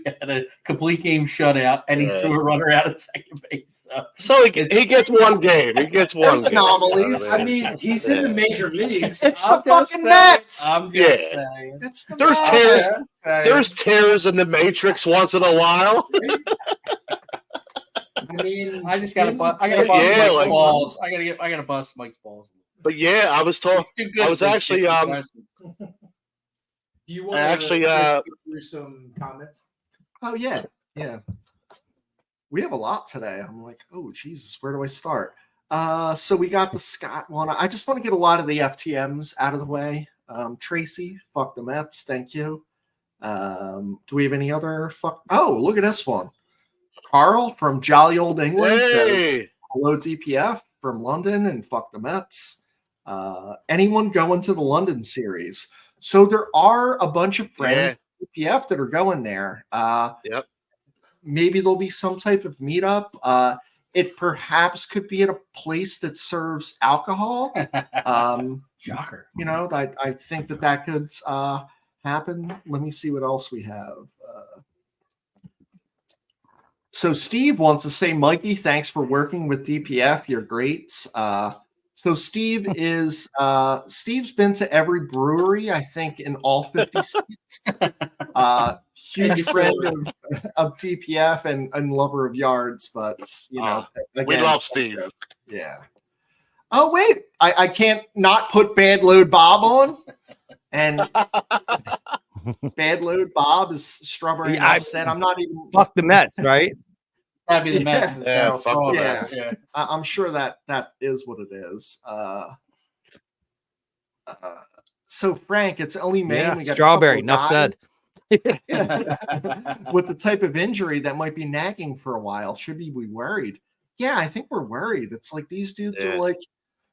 had a complete game shutout, and he threw a runner out at second base. So he gets one game. He gets one game. Anomalies. I mean, he's in the major leagues. It's the fucking Mets. I'm just saying. It's the There's Mets. tears. There's tears in the Matrix once in a while. I mean, I gotta bust Mike's balls. I gotta bust Mike's balls. But yeah, I was talking. I was actually do you want to go through some comments? Oh yeah. We have a lot today. I'm like, oh Jesus, where do I start? So we got the Scott one. I just want to get a lot of the FTMs out of the way. Tracy, fuck the Mets, thank you. Do we have any other fuck? Oh, look at this one. Carl from Jolly Old England says, hello DPF from London and fuck the Mets. Anyone going to the London series? So there are a bunch of friends at DPF that are going there. Yep. Maybe there'll be some type of meetup. It perhaps could be at a place that serves alcohol. Shocker. I think that could happen. Let me see what else we have. So Steve wants to say, Mikey, thanks for working with DPF. You're great. So Steve Steve's been to every brewery, I think, in all 50 states. Huge friend of DPF and lover of yards, but again, we love Steve. Yeah. Oh wait, I can't not put Bad Load Bob on, and Bad Load Bob is strawberry. Yeah, I said I'm not even fuck the Mets, right? That'd be the Mets. Yeah, fuck the Mets. Yeah. I'm sure that is what it is. So Frank, it's only May. Yeah, we got strawberry. Enough said. With the type of injury that might be nagging for a while, should we be worried? Yeah, I think we're worried. It's like these dudes are like,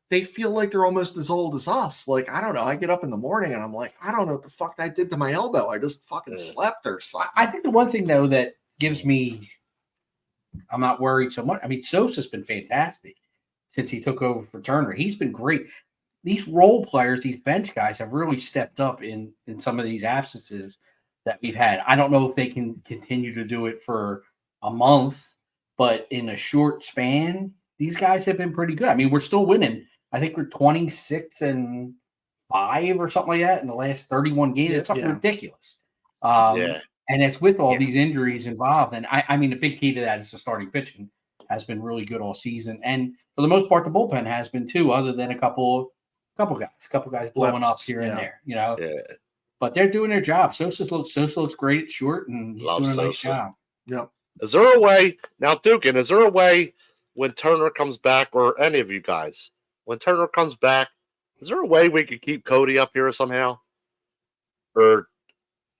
they feel like they're almost as old as us. Like, I don't know. I get up in the morning and I'm like, I don't know what the fuck that did to my elbow. I just fucking slept or something. I think the one thing though that gives me, I'm not worried so much. I mean, Sosa's been fantastic since he took over for Turner. He's been great. These role players, these bench guys have really stepped up in some of these absences that we've had. I don't know if they can continue to do it for a month, but in a short span, these guys have been pretty good. I mean, we're still winning. I think we're 26-5 or something like that in the last 31 games. It's something ridiculous. And it's with all these injuries involved. And I mean, the big key to that is the starting pitching has been really good all season. And for the most part, the bullpen has been too, other than a couple couple guys blowing up Blips, here and yeah. there, you know. Yeah. But they're doing their job. Sosa looks great at short, and he's Love doing a nice Sosa. job. Yep. Is there a way now, Dugan? Is there a way when Turner comes back, or any of you guys, when Turner comes back, is there a way we could keep Cody up here somehow? Or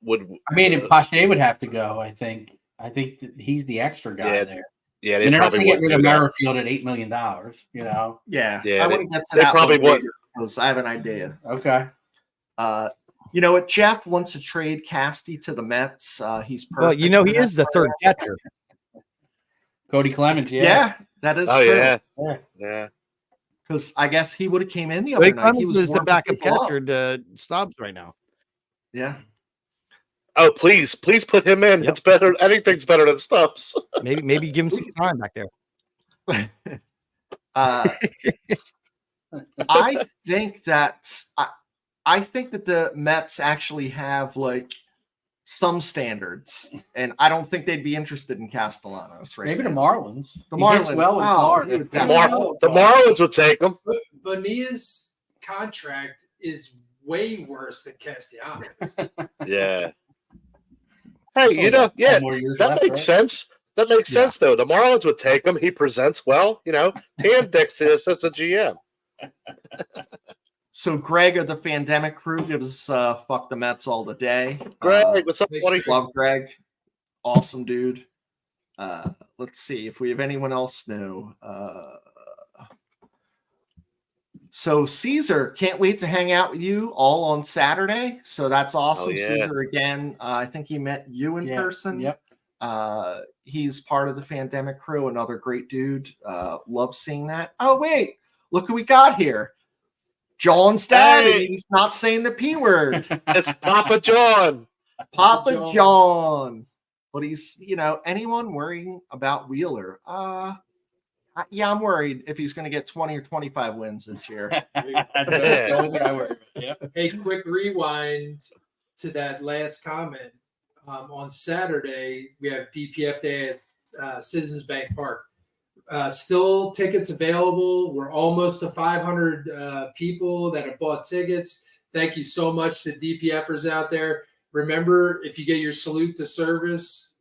would I mean, and Pache would have to go. I think that he's the extra guy Yeah, there. yeah, And they they're not probably going to get wouldn't rid of do that. Merrifield at $8 million. You know. Yeah. Yeah, I they- wouldn't get to they that probably one would. because I have an idea. Okay. You know what? Jeff wants to trade Casty to the Mets. He's perfect. Well, you know, for he that. is the third catcher. Cody Clemens. Yeah. Yeah, that is Oh true. yeah, Yeah. yeah. Because I guess he would have came in the Cody other night. He Clemens was is the warming backup people up. catcher to Stubbs right now. Yeah. Oh, please put him in. Yep. It's better. Anything's better than Stubbs. Maybe give him some time back there. I think that I think that the Mets actually have like some standards, and I don't think they'd be interested in Castellanos right Maybe the now. Marlins. The He hits Marlins. well in Oh, Florida. he would The, definitely- the Marlins would take him. But Bonilla's contract is way worse than Castellanos. Yeah. Hey, you know, yeah, 10 more years that left, makes right? sense. That makes Yeah. sense, though. The Marlins would take him. He presents well. You know, Tam Dix to the assistant GM. So Greg of the Pandemic Crew gives fuck the Mets all the day. Greg, what's up, makes buddy? sense. Love Greg. Awesome dude. Let's see if we have anyone else new. So Caesar, can't wait to hang out with you all on Saturday. So that's awesome. yeah. Caesar again. I think he met you in Yeah. person. Yep. He's part of the Pandemic Crew, another great dude. Love seeing that. Oh, wait, look who we got here. John's daddy. Hey. He's not saying the P word. It's Papa John. Papa John. John. But he's, anyone worrying about Wheeler? Yeah, I'm worried if he's going to get 20 or 25 wins this year. That's the only thing I worry about. Yep. Hey, quick rewind to that last comment. On Saturday, we have DPF Day at Citizens Bank Park. Still tickets available. We're almost to 500 people that have bought tickets. Thank you so much to DPFers out there. Remember, if you get your salute to service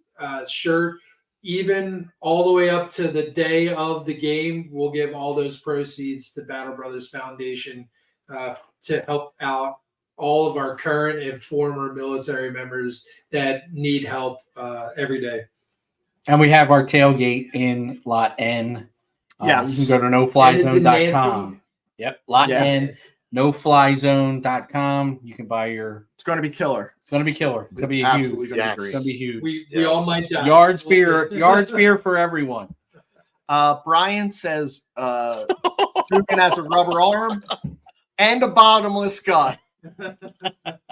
shirt, even all the way up to the day of the game, we'll give all those proceeds to Battle Brothers Foundation to help out all of our current and former military members that need help every day. And we have our tailgate in Lot N. Yes. You can go to noflyzone.com. Yep. Lot Yeah. N, noflyzone.com. You can buy your. It's going to be killer. It's going to be killer. It's going to It's be absolutely huge. going to Yes. be It's great. going to be huge. We Yes. all might die. Yards We'll beer. see. Yards beer for everyone. Brian says Dugan has a rubber arm and a bottomless gut.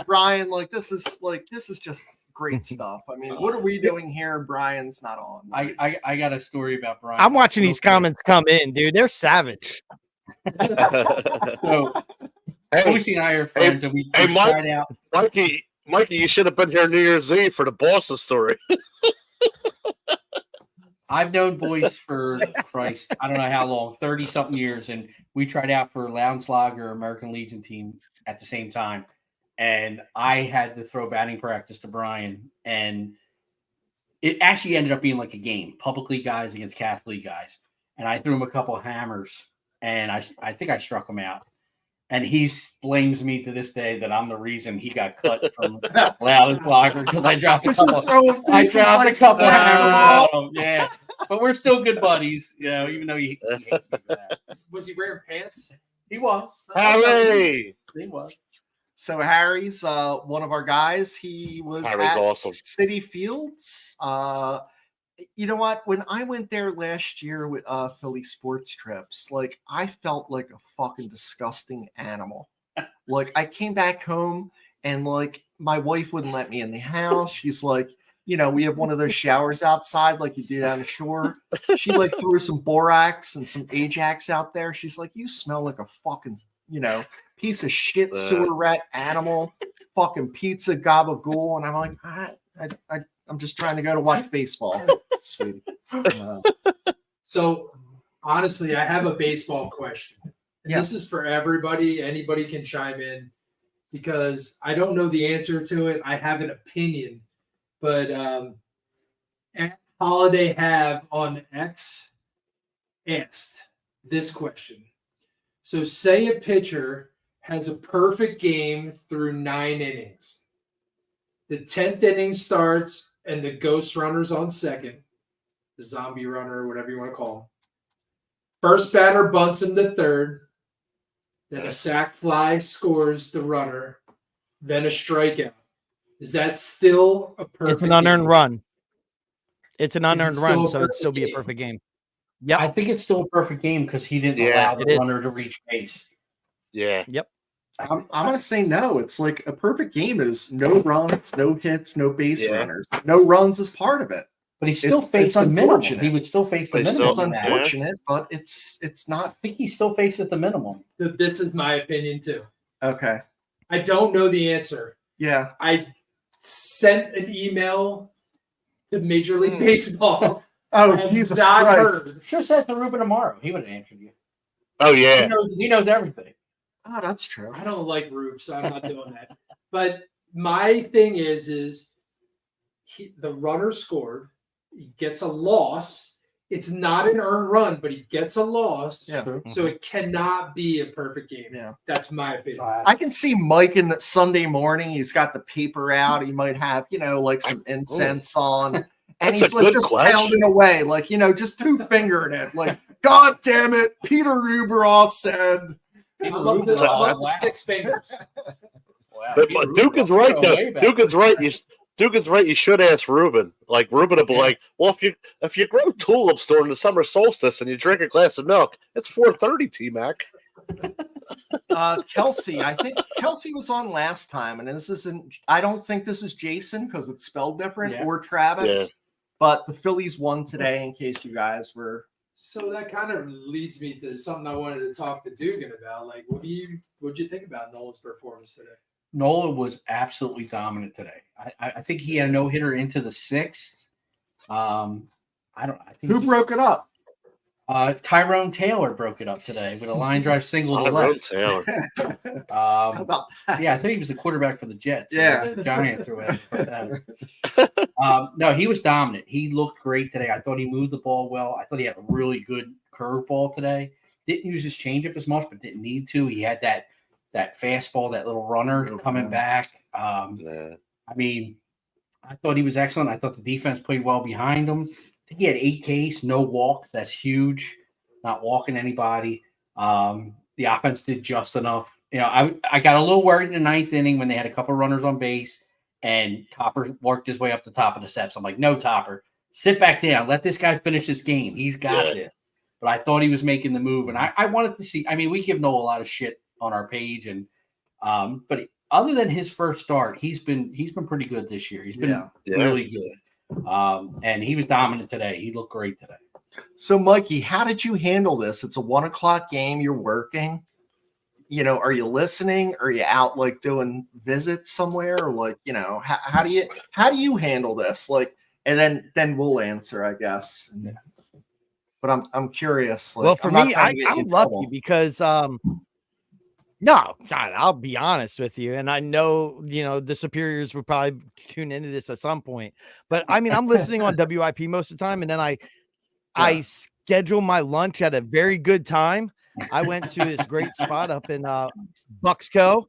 Brian, this is just great stuff. I mean, what are we doing here? Brian's not on. I got a story about Brian. I'm watching these comments come in, dude. They're savage. So, Hey, Lucy and I are friends, and we hey, Mike. tried out. Mikey, you should have been here New Year's Eve for the Boston story. I've known boys for Christ, I don't know how long, 30 something years, and we tried out for Lounslager American Legion team at the same time. And I had to throw batting practice to Brian, and it actually ended up being like a game, public league guys against Catholic league guys. And I threw him a couple of hammers, and I think I struck him out. And he blames me to this day that I'm the reason he got cut from Lounslager because I dropped a couple. I dropped a couple of hammers on him. Yeah, but we're still good buddies, even though he hates me for that. Was he wearing pants? He was. Harry. He was. So Harry's one of our guys. He was Harry's at awesome. City Fields. You know what? When I went there last year with Philly sports trips, I felt like a fucking disgusting animal. I came back home and my wife wouldn't let me in the house. She's like, we have one of those showers outside like you do down the shore. She threw some borax and some Ajax out there. She's like, you smell like a fucking, piece of shit sewer rat animal, fucking pizza gabagool. And I'm like, I'm just trying to go to watch baseball, sweetie. So, honestly, I have a baseball question. And this is for everybody. Anybody can chime in because I don't know the answer to it. I have an opinion, but Holiday have on X asked this question. So say a pitcher has a perfect game through 9 innings. The 10th inning starts and the ghost runner's on second, the zombie runner, whatever you want to call him. First batter bunts him to third. Then a sac fly scores the runner. Then a strikeout. Is that still a perfect It's an unearned game? run. It's an Is it unearned still run, a so it'd still perfect be a game? perfect game. Yep. I think it's still a perfect game because he didn't Yeah, allow the it is. runner to reach base. Yeah. Yep. I'm gonna say no. It's like a perfect game is no runs, no hits, no base Yeah. runners. No runs is part of it. But he still It's faced the minimum. unfortunate. He would still face the But minimum. It's So- in that. unfortunate, but it's not I think he still faces the minimum. This is my opinion too. okay. I don't know the answer. Yeah. I sent an email to Major League Baseball. Oh, and Jesus not Christ. heard. Should have said to Ruben tomorrow. He would have answered you. Oh yeah. He knows everything. Oh, that's true. I don't like Rube, so I'm not doing that. But my thing is the runner scored. He gets a loss. It's not an earned run, but he gets a loss. Yeah. So it cannot be a perfect game. Yeah. That's my opinion. I can see Mike in that Sunday morning. He's got the paper out. He might have, like some incense on. And That's he's a like good just question. pounding away, like, just 2-fingering it. Like, God damn it, Peter Ruberoff said. I love the 6 fingers. Wow. But Peter Dukin's Ruben, right go though. way back. Dukin's right. Dukin's right. You should ask Ruben. Like Ruben will be like, well, if you grow tulips during the summer solstice and you drink a glass of milk, it's 4:30, T-Mac. Kelsey, I think Kelsey was on last time, and this isn't. I don't think this is Jason because it's spelled different, Yeah. or Travis. Yeah. But the Phillies won today. In case you guys were. So that kind of leads me to something I wanted to talk to Dugan about. Like, what'd you think about Nolan's performance today? Nola was absolutely dominant today. I think he had a no-hitter into the 6th. I think Who broke it up? Tyrone Taylor broke it up today with a line drive single to left. Taylor. How about that? Yeah, I think he was the quarterback for the Jets. Yeah. Or the Giants or whatever. No, he was dominant. He looked great today. I thought he moved the ball well. I thought he had a really good curveball today. Didn't use his changeup as much, but didn't need to. He had that fastball, that little runner coming back. Yeah. I mean, I thought he was excellent. I thought the defense played well behind him. I think he had 8 Ks, no walk. That's huge. Not walking anybody. The offense did just enough. I got a little worried in the 9th inning when they had a couple runners on base and Topper worked his way up the top of the steps. I'm like, no, Topper, sit back down. Let this guy finish this game. He's got this. But I thought he was making the move, and I wanted to see. I mean, we give Noah a lot of shit on our page, and but other than his first start, he's been pretty good this year. He's been really good, and he was dominant today. He looked great today. So, Mikey, how did you handle this? It's a 1:00 game. You're working. Are you listening? Are you out like doing visits somewhere? Or like, how do you handle this? Like, and then we'll answer, I guess. Yeah. But I'm curious. Like, Well, for me, I'm lucky trouble. because no, God, I'll be honest with you. And I know, the superiors would probably tune into this at some point. But I mean, I'm listening on WIP most of the time. And then I schedule my lunch at a very good time. I went to this great spot up in Bucksco.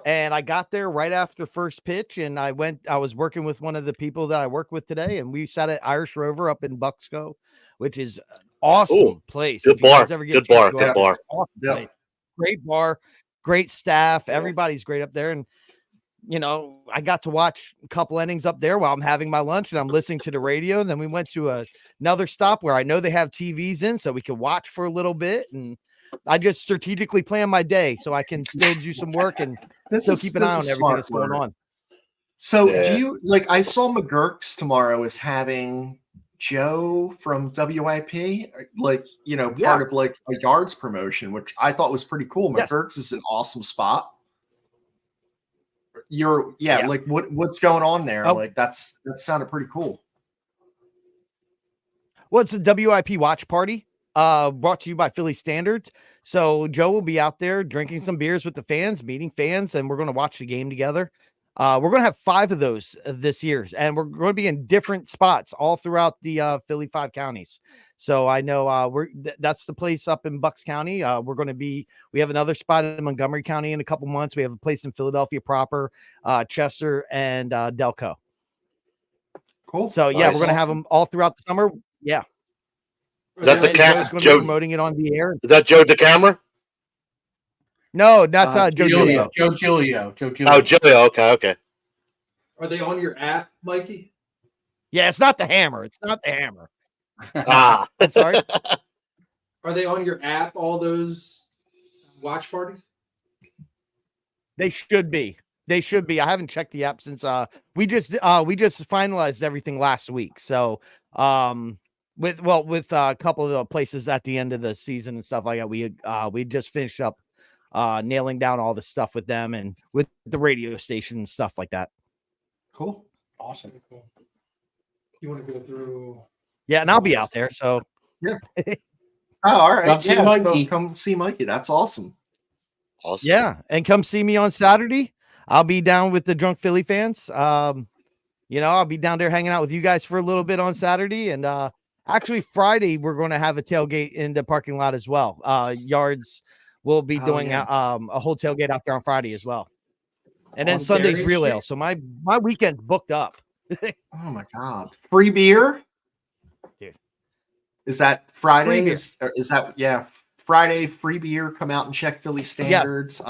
And I got there right after first pitch. And I was working with one of the people that I work with today. And we sat at Irish Rover up in Bucksco, which is an awesome place. Good If you guys bar. ever get Good a chance bar. to go Good out, bar. it's an awesome Yeah. place. Great bar, great staff. Everybody's great up there. And, I got to watch a couple innings up there while I'm having my lunch and I'm listening to the radio. And then we went to another stop where I know they have TVs in so we could watch for a little bit. And I just strategically plan my day so I can still do some work and still keep an eye on everything that's going on. So do you I saw McGurk's tomorrow is having Joe from WIP, part of like a yards promotion, which I thought was pretty cool. Yes. McGurk's is an awesome spot. Like what's going on there? Like that sounded pretty cool. Well, it's a WIP watch party. brought to you by Philly Standard. So Joe will be out there drinking some beers with the fans, meeting fans, and we're going to watch the game together. We're going to have 5 of those this year, and we're going to be in different spots all throughout the Philly 5 counties. So I know that's the place up in Bucks County. We have another spot in Montgomery County in a couple months. We have a place in Philadelphia proper, Chester, and Delco. Cool. So yeah, Nice. we're going to have them all throughout the summer. Yeah. Is that the And cat? Joe's going to Joe? be promoting it on the air. Is that Joe DeCamera? No, that's Joe Giulio. Giulio. Joe Giulio. Joe Oh, Giulio. Joe. Okay. Are they on your app, Mikey? Yeah, it's not the hammer. It's not the hammer. Ah, I'm sorry. Are they on your app? All those watch parties? They should be. They should be. I haven't checked the app since we just finalized everything last week. So with a couple of the places at the end of the season and stuff like that, we just finished up nailing down all the stuff with them and with the radio station and stuff like that. Cool. Awesome. Cool. You want to go through? Yeah, and I'll be out there. So Oh, all right. Come see Yeah, Mikey. so come see Mikey. That's awesome. awesome. yeah, and come see me on Saturday. I'll be down with the Drunk Philly fans. I'll be down there hanging out with you guys for a little bit on Saturday. And actually Friday, we're going to have a tailgate in the parking lot as well. Yards will be doing yeah. a whole tailgate out there on Friday as well. And then On Sunday's Darius real ale. Street? So my weekend's booked up. Oh my God. Free beer? Dude. Is that Friday? Free beer. Is that Friday, free beer, come out and check Philly Standards.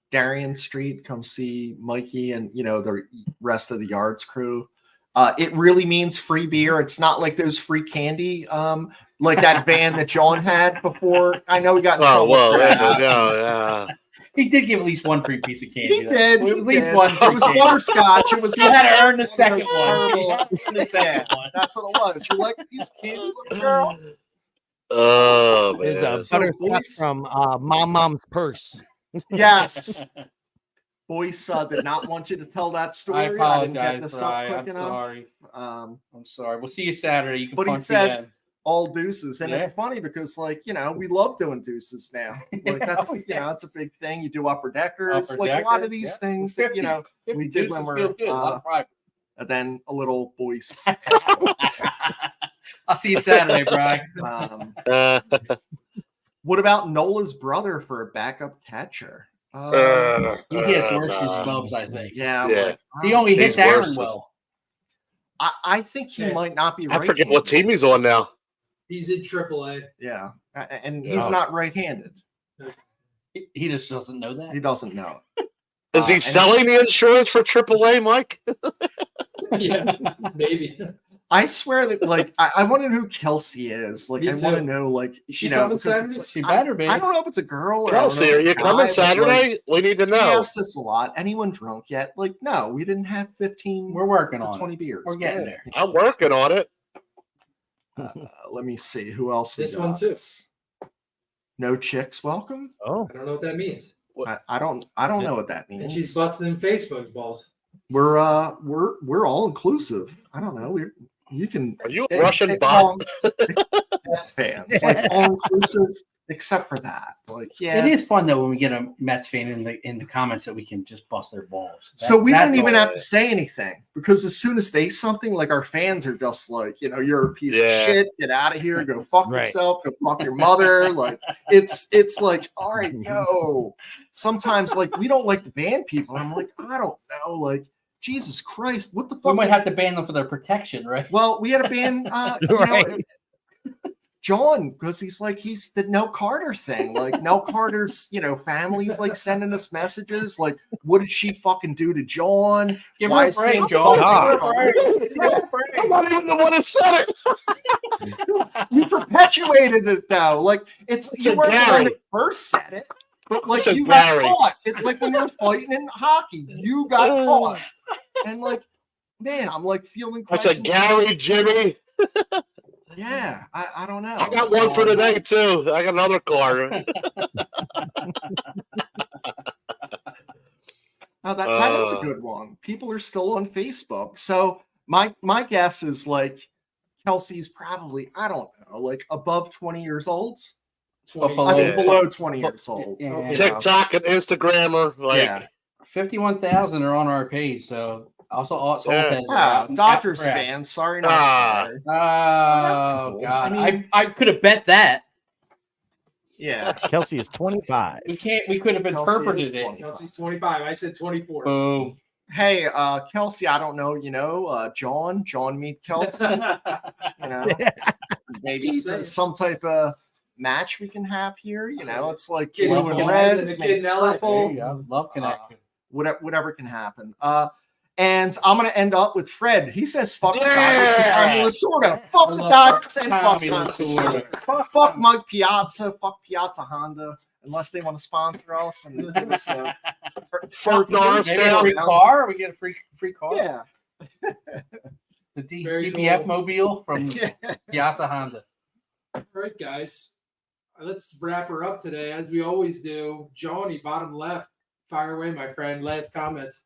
Darien Street, come see Mikey and the rest of the Yards crew. It really means free beer. It's not like those free candy, like that van that John had before. I know he got in Oh, trouble. well, for that. yeah. He did give at least one free piece of candy. He did. At he least did. one free It was candy. butterscotch. It was. You had to earn the It second was one. terrible. You had to earn the second one. That's what it was. You like a piece of candy, little girl? Oh, There's man. a So butterscotch Boyce- from Mom's purse. Yes. Boyce did not want you to tell that story. I didn't apologize, get this up Brian. quick I'm enough. sorry. Um, I'm sorry. We'll see you Saturday. You can But he punch me said- then. all deuces, and Yeah. it's funny because we love doing deuces now. Like that's Oh, yeah. that's a big thing. You do upper deckers, Upper like a lot of deckers, these yeah. things that 50 we did deuces when feel we're good. A lot of pride. and then a little Boyce. I'll see you Saturday, Brian. What about Nola's brother for a backup catcher? He hits worse than Stubbs, I think. Yeah, Yeah. like, He only He's hits Aaron worse. well. I think he Yeah. might not be I right. forget what team he's on now. He's in AAA. Yeah, and he's Yeah. not right-handed. He just doesn't know He that. doesn't know. Is he and- selling the insurance for AAA, Mike? Yeah, maybe. I swear that I want to know who Kelsey is. Like Me I want to too. know She because coming Saturday? it's- She better be. I don't know if it's a girl or Kelsey, I are don't know you if it's a coming guy, but, Saturday? We need to She know. asked this a lot. Anyone drunk yet? Like, no, we didn't have 15 We're working to on 20 it. beers. We're getting Yeah. there. I'm working on it. Let me see who else we This got. one too. No chicks welcome. Oh, I don't know what that means. I don't know what that And means. she's busting in Facebook balls. We're all inclusive. I don't know. You can Are you a it- Russian it- bot? Mets fans like all inclusive except for that. Like yeah. It is fun though when we get a Mets fan in the comments that we can just bust their balls. So we That's didn't even all. have to say anything because as soon as they something, like our fans are just like, you're a piece Yeah. of shit. Get out of here. Go fuck Right. yourself. Go fuck your mother. Like it's like, all right, yo. Sometimes like we don't like to ban people. I'm like, I don't know. Like Jesus Christ, what the We fuck? might have to ban them for their protection, right? Well, we had to ban Right. John because he's the Nell Carter thing. Like Nell Carter's, family's like sending us messages. Like, what did she fucking do to John? Give Why her a is he- break, John. God. Give her a break. Give her a break. I'm not even the one who said it. You perpetuated it though. Like you Said weren't the one Gary. that first said it, but like Said you got Gary. caught. It's like when you're fighting in hockey, you got caught, and like, man, I'm like feeling. I said, questions. Gary, Jimmy. Yeah, I don't know. I got one for today too. I got another card. Now that is a good one. People are still on Facebook, so my guess is like Kelsey's probably, I don't know, like above 20 years old. 20. But I mean, Yeah. below 20 years old. Yeah. you know? TikTok and Instagrammer, like Yeah. 51,000 are on our page. So also Yeah. Dodgers fans. Sorry, not Ah. sorry. Oh, cool. God. I I could have bet that. Yeah. Kelsey is 25. We could have Kelsey interpreted is it. 20. Kelsey's 25. I said 24. Boom. Hey, Kelsey, I don't know, John meet Kelsey, maybe Just saying. some type of match we can have here. It's like Kid blue in and LA red, and a kid makes in LA. purple. There you go. Love connection. Whatever can happen. And I'm gonna end up with Fred. He says, "Fuck the Yeah. Dodgers and Tommy Lasorda. Fuck the Dodgers and fuck Tommy Tommy Lasorda. Lasorda. Fuck Mike Piazza. Fuck Piazza Honda. Unless they want to sponsor us and give us a Fuck Norris Maybe a Town. free car. We get a free car. Yeah. The Very DPF cool. mobile from Yeah. Piazza Honda. All right, guys. Let's wrap her up today, as we always do. Johnny, bottom left. Fire away, my friend. Last comments.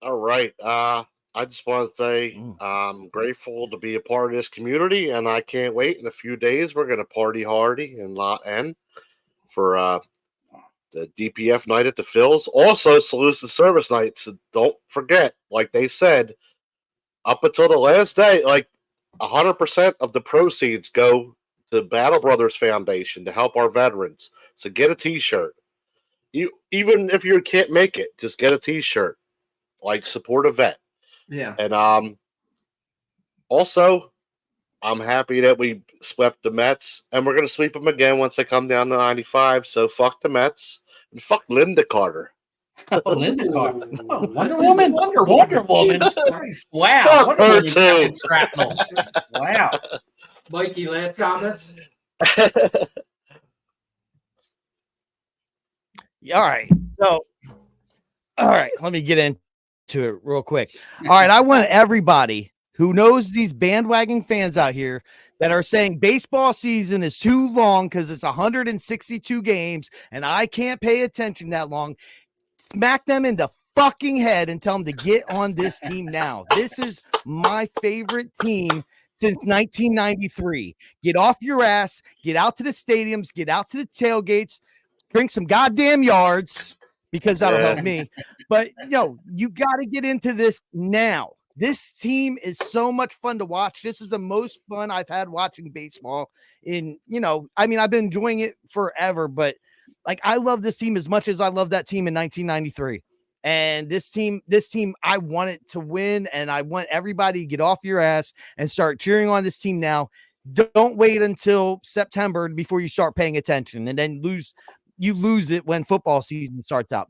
All right. I just want to say I'm grateful to be a part of this community, and I can't wait. In a few days, we're going to party hardy in Lot N for the DPF night at the Phillies. Also, Salutes the Service night. So don't forget, like they said, up until the last day, like 100% of the proceeds go to Battle Brothers Foundation to help our veterans. So get a T-shirt. Even if you can't make it, just get a T-shirt. Like, support a vet. Yeah. And also, I'm happy that we swept the Mets, and we're going to sweep them again once they come down to 95. So fuck the Mets and fuck Linda Carter. Oh, Linda Carter. Oh, Wonder That's Woman. Wonder Wonder Woman. Wow. Fuck Wonder her Woman's too. fucking shrapnel. Wow. Mikey, last comments. All right. So, all right, let me get into it real quick. All right, I want everybody who knows these bandwagon fans out here that are saying baseball season is too long because it's 162 games and I can't pay attention that long. Smack them in the fucking head and tell them to get on this team now. This is my favorite team since 1993. Get off your ass, get out to the stadiums, get out to the tailgates, drink some goddamn yards because that'll help me. But you got to get into this now. This team is so much fun to watch. This is the most fun I've had watching baseball I've been enjoying it forever, but like I love this team as much as I love that team in 1993. And this team, I want it to win, and I want everybody to get off your ass and start cheering on this team now. Don't wait until September before you start paying attention and then you lose it when football season starts out.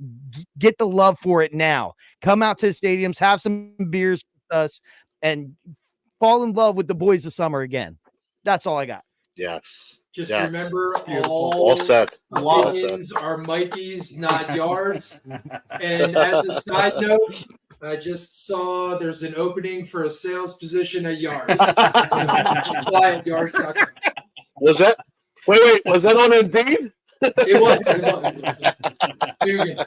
Get the love for it now. Come out to the stadiums, have some beers with us, and fall in love with the boys of summer again. That's all I got. Yes. Just Yes. remember, All all said. All said. opinions are Mikey's, not yards. And as a side note, I just saw there's an opening for a sales position at Yards. So apply at yards.com. Was that? Wait. Was that on Indeed? It was. Dude,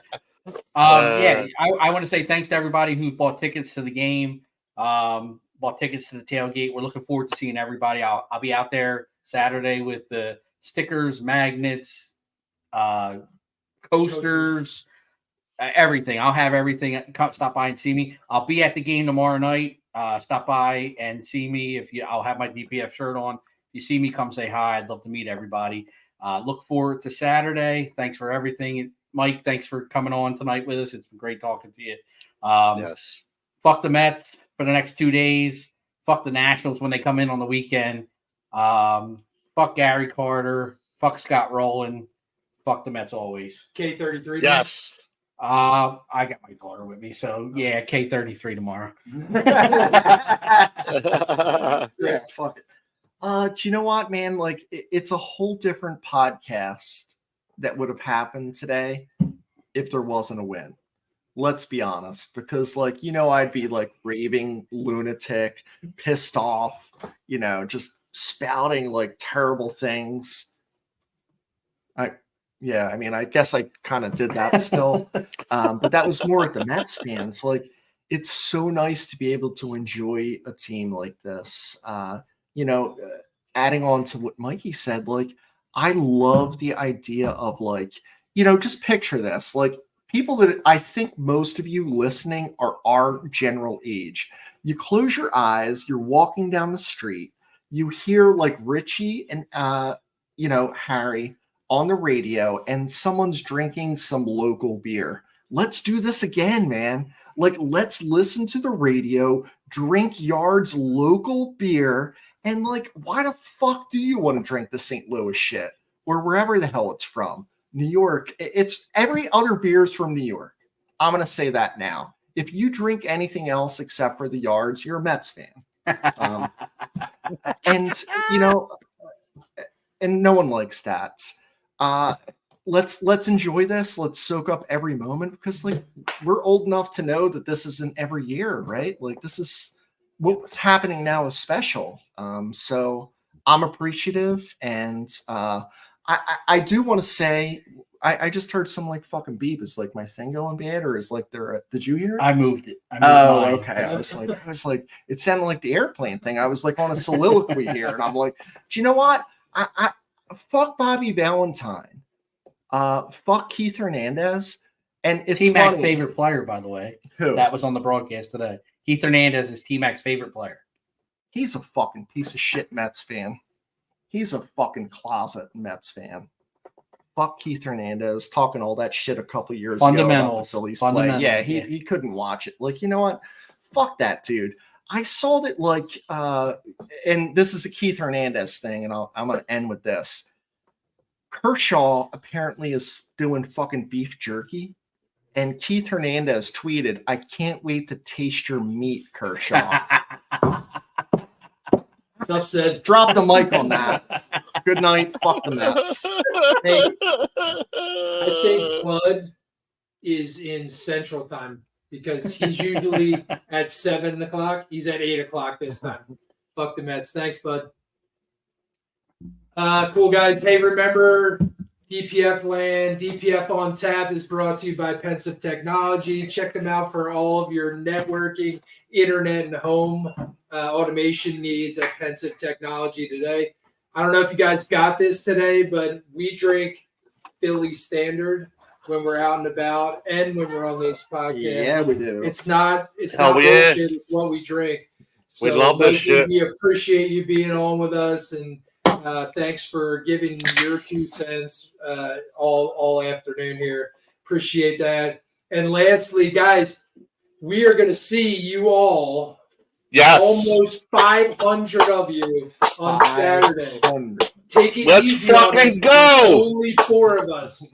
Yeah, I want to say thanks to everybody who bought tickets to the game, bought tickets to the tailgate. We're looking forward to seeing everybody. I'll be out there Saturday with the stickers, magnets, coasters, everything. I'll have everything. Come stop by and see me. I'll be at the game tomorrow night. Stop by and see me. I'll have my DPF shirt on. If you see me, come say hi. I'd love to meet everybody. Look forward to Saturday. Thanks for everything. Mike, thanks for coming on tonight with us. It's been great talking to you. Yes. Fuck the Mets for the next 2 days. Fuck the Nationals when they come in on the weekend. Fuck Gary Carter. Fuck Scott Rowland. Fuck the Mets always. K33. Yes. I got my daughter with me, so yeah, K33 tomorrow. Yeah, fuck it. Do you know what, man? Like, it's a whole different podcast that would have happened today if there wasn't a win. Let's be honest, because I'd be like raving lunatic, pissed off, just spouting like terrible things. I guess I kind of did that still. But that was more at the Mets fans. Like, it's so nice to be able to enjoy a team like this. Adding on to what Mikey said, like, I love the idea of, like, just picture this, like, people that I think most of you listening are our general age. You close your eyes, you're walking down the street, you hear like Richie and Harry on the radio, and someone's drinking some local beer. Let's do this again, man. Like, let's listen to the radio, drink Yard's local beer, and like, why the fuck do you want to drink the St. Louis shit or wherever the hell it's from? New York, it's every other beer's from New York. I'm going to say that now. If you drink anything else except for the Yards, you're a Mets fan. And no one likes stats. Let's enjoy this. Let's soak up every moment, because like, we're old enough to know that this isn't every year, right? Like, this is what's happening now is special. So I'm appreciative, and I do want to say, I just heard some like fucking beep. Is like my thing going bad, or is like did you hear it? I moved it. Oh, okay. I was like, it sounded like the airplane thing. I was like on a soliloquy here, and I'm like, do you know what? I fuck Bobby Valentine. Fuck Keith Hernandez. And it's T-Mac's favorite player, by the way. Who? That was on the broadcast today. Keith Hernandez is T-Mac's favorite player. He's a fucking piece of shit Mets fan. He's a fucking closet Mets fan. Fuck Keith Hernandez talking all that shit a couple years ago about the Phillies play. Yeah, he couldn't watch it. Like, you know what? Fuck that dude. I saw that, like, and this is a Keith Hernandez thing, and I'm going to end with this. Kershaw apparently is doing fucking beef jerky, and Keith Hernandez tweeted, "I can't wait to taste your meat, Kershaw." Enough said. Drop the mic on that. Good night. Fuck the Mets. Hey, I think Bud is in Central Time, because he's usually at 7 o'clock. He's at 8 o'clock this time. Fuck the Mets. Thanks, Bud. Cool, guys. Hey, remember, DPF Land, DPF On Tap is brought to you by Pensive Technology. Check them out for all of your networking, internet, and home automation needs at Pensive Technology today. I don't know if you guys got this today, but we drink Philly Standard when we're out and about and when we're on this podcast. Yeah, we do. It's not Hell yeah. bullshit. It's what we drink. So We love this shit. We appreciate you being on with us, and thanks for giving your 2 cents all afternoon here. Appreciate that. And lastly, guys, we are going to see you all. Yes. Almost 500 of you on Saturday. Take it Let's easy on fucking us. go. Only 4 of us.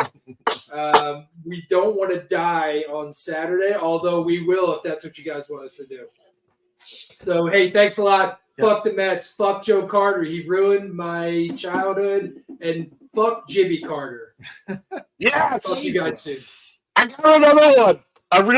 We don't want to die on Saturday, although we will if that's what you guys want us to do. So, hey, thanks a lot. Yep. Fuck the Mets. Fuck Joe Carter. He ruined my childhood. And fuck Jimmy Carter. Yes. Fuck you guys too. I got another one. I really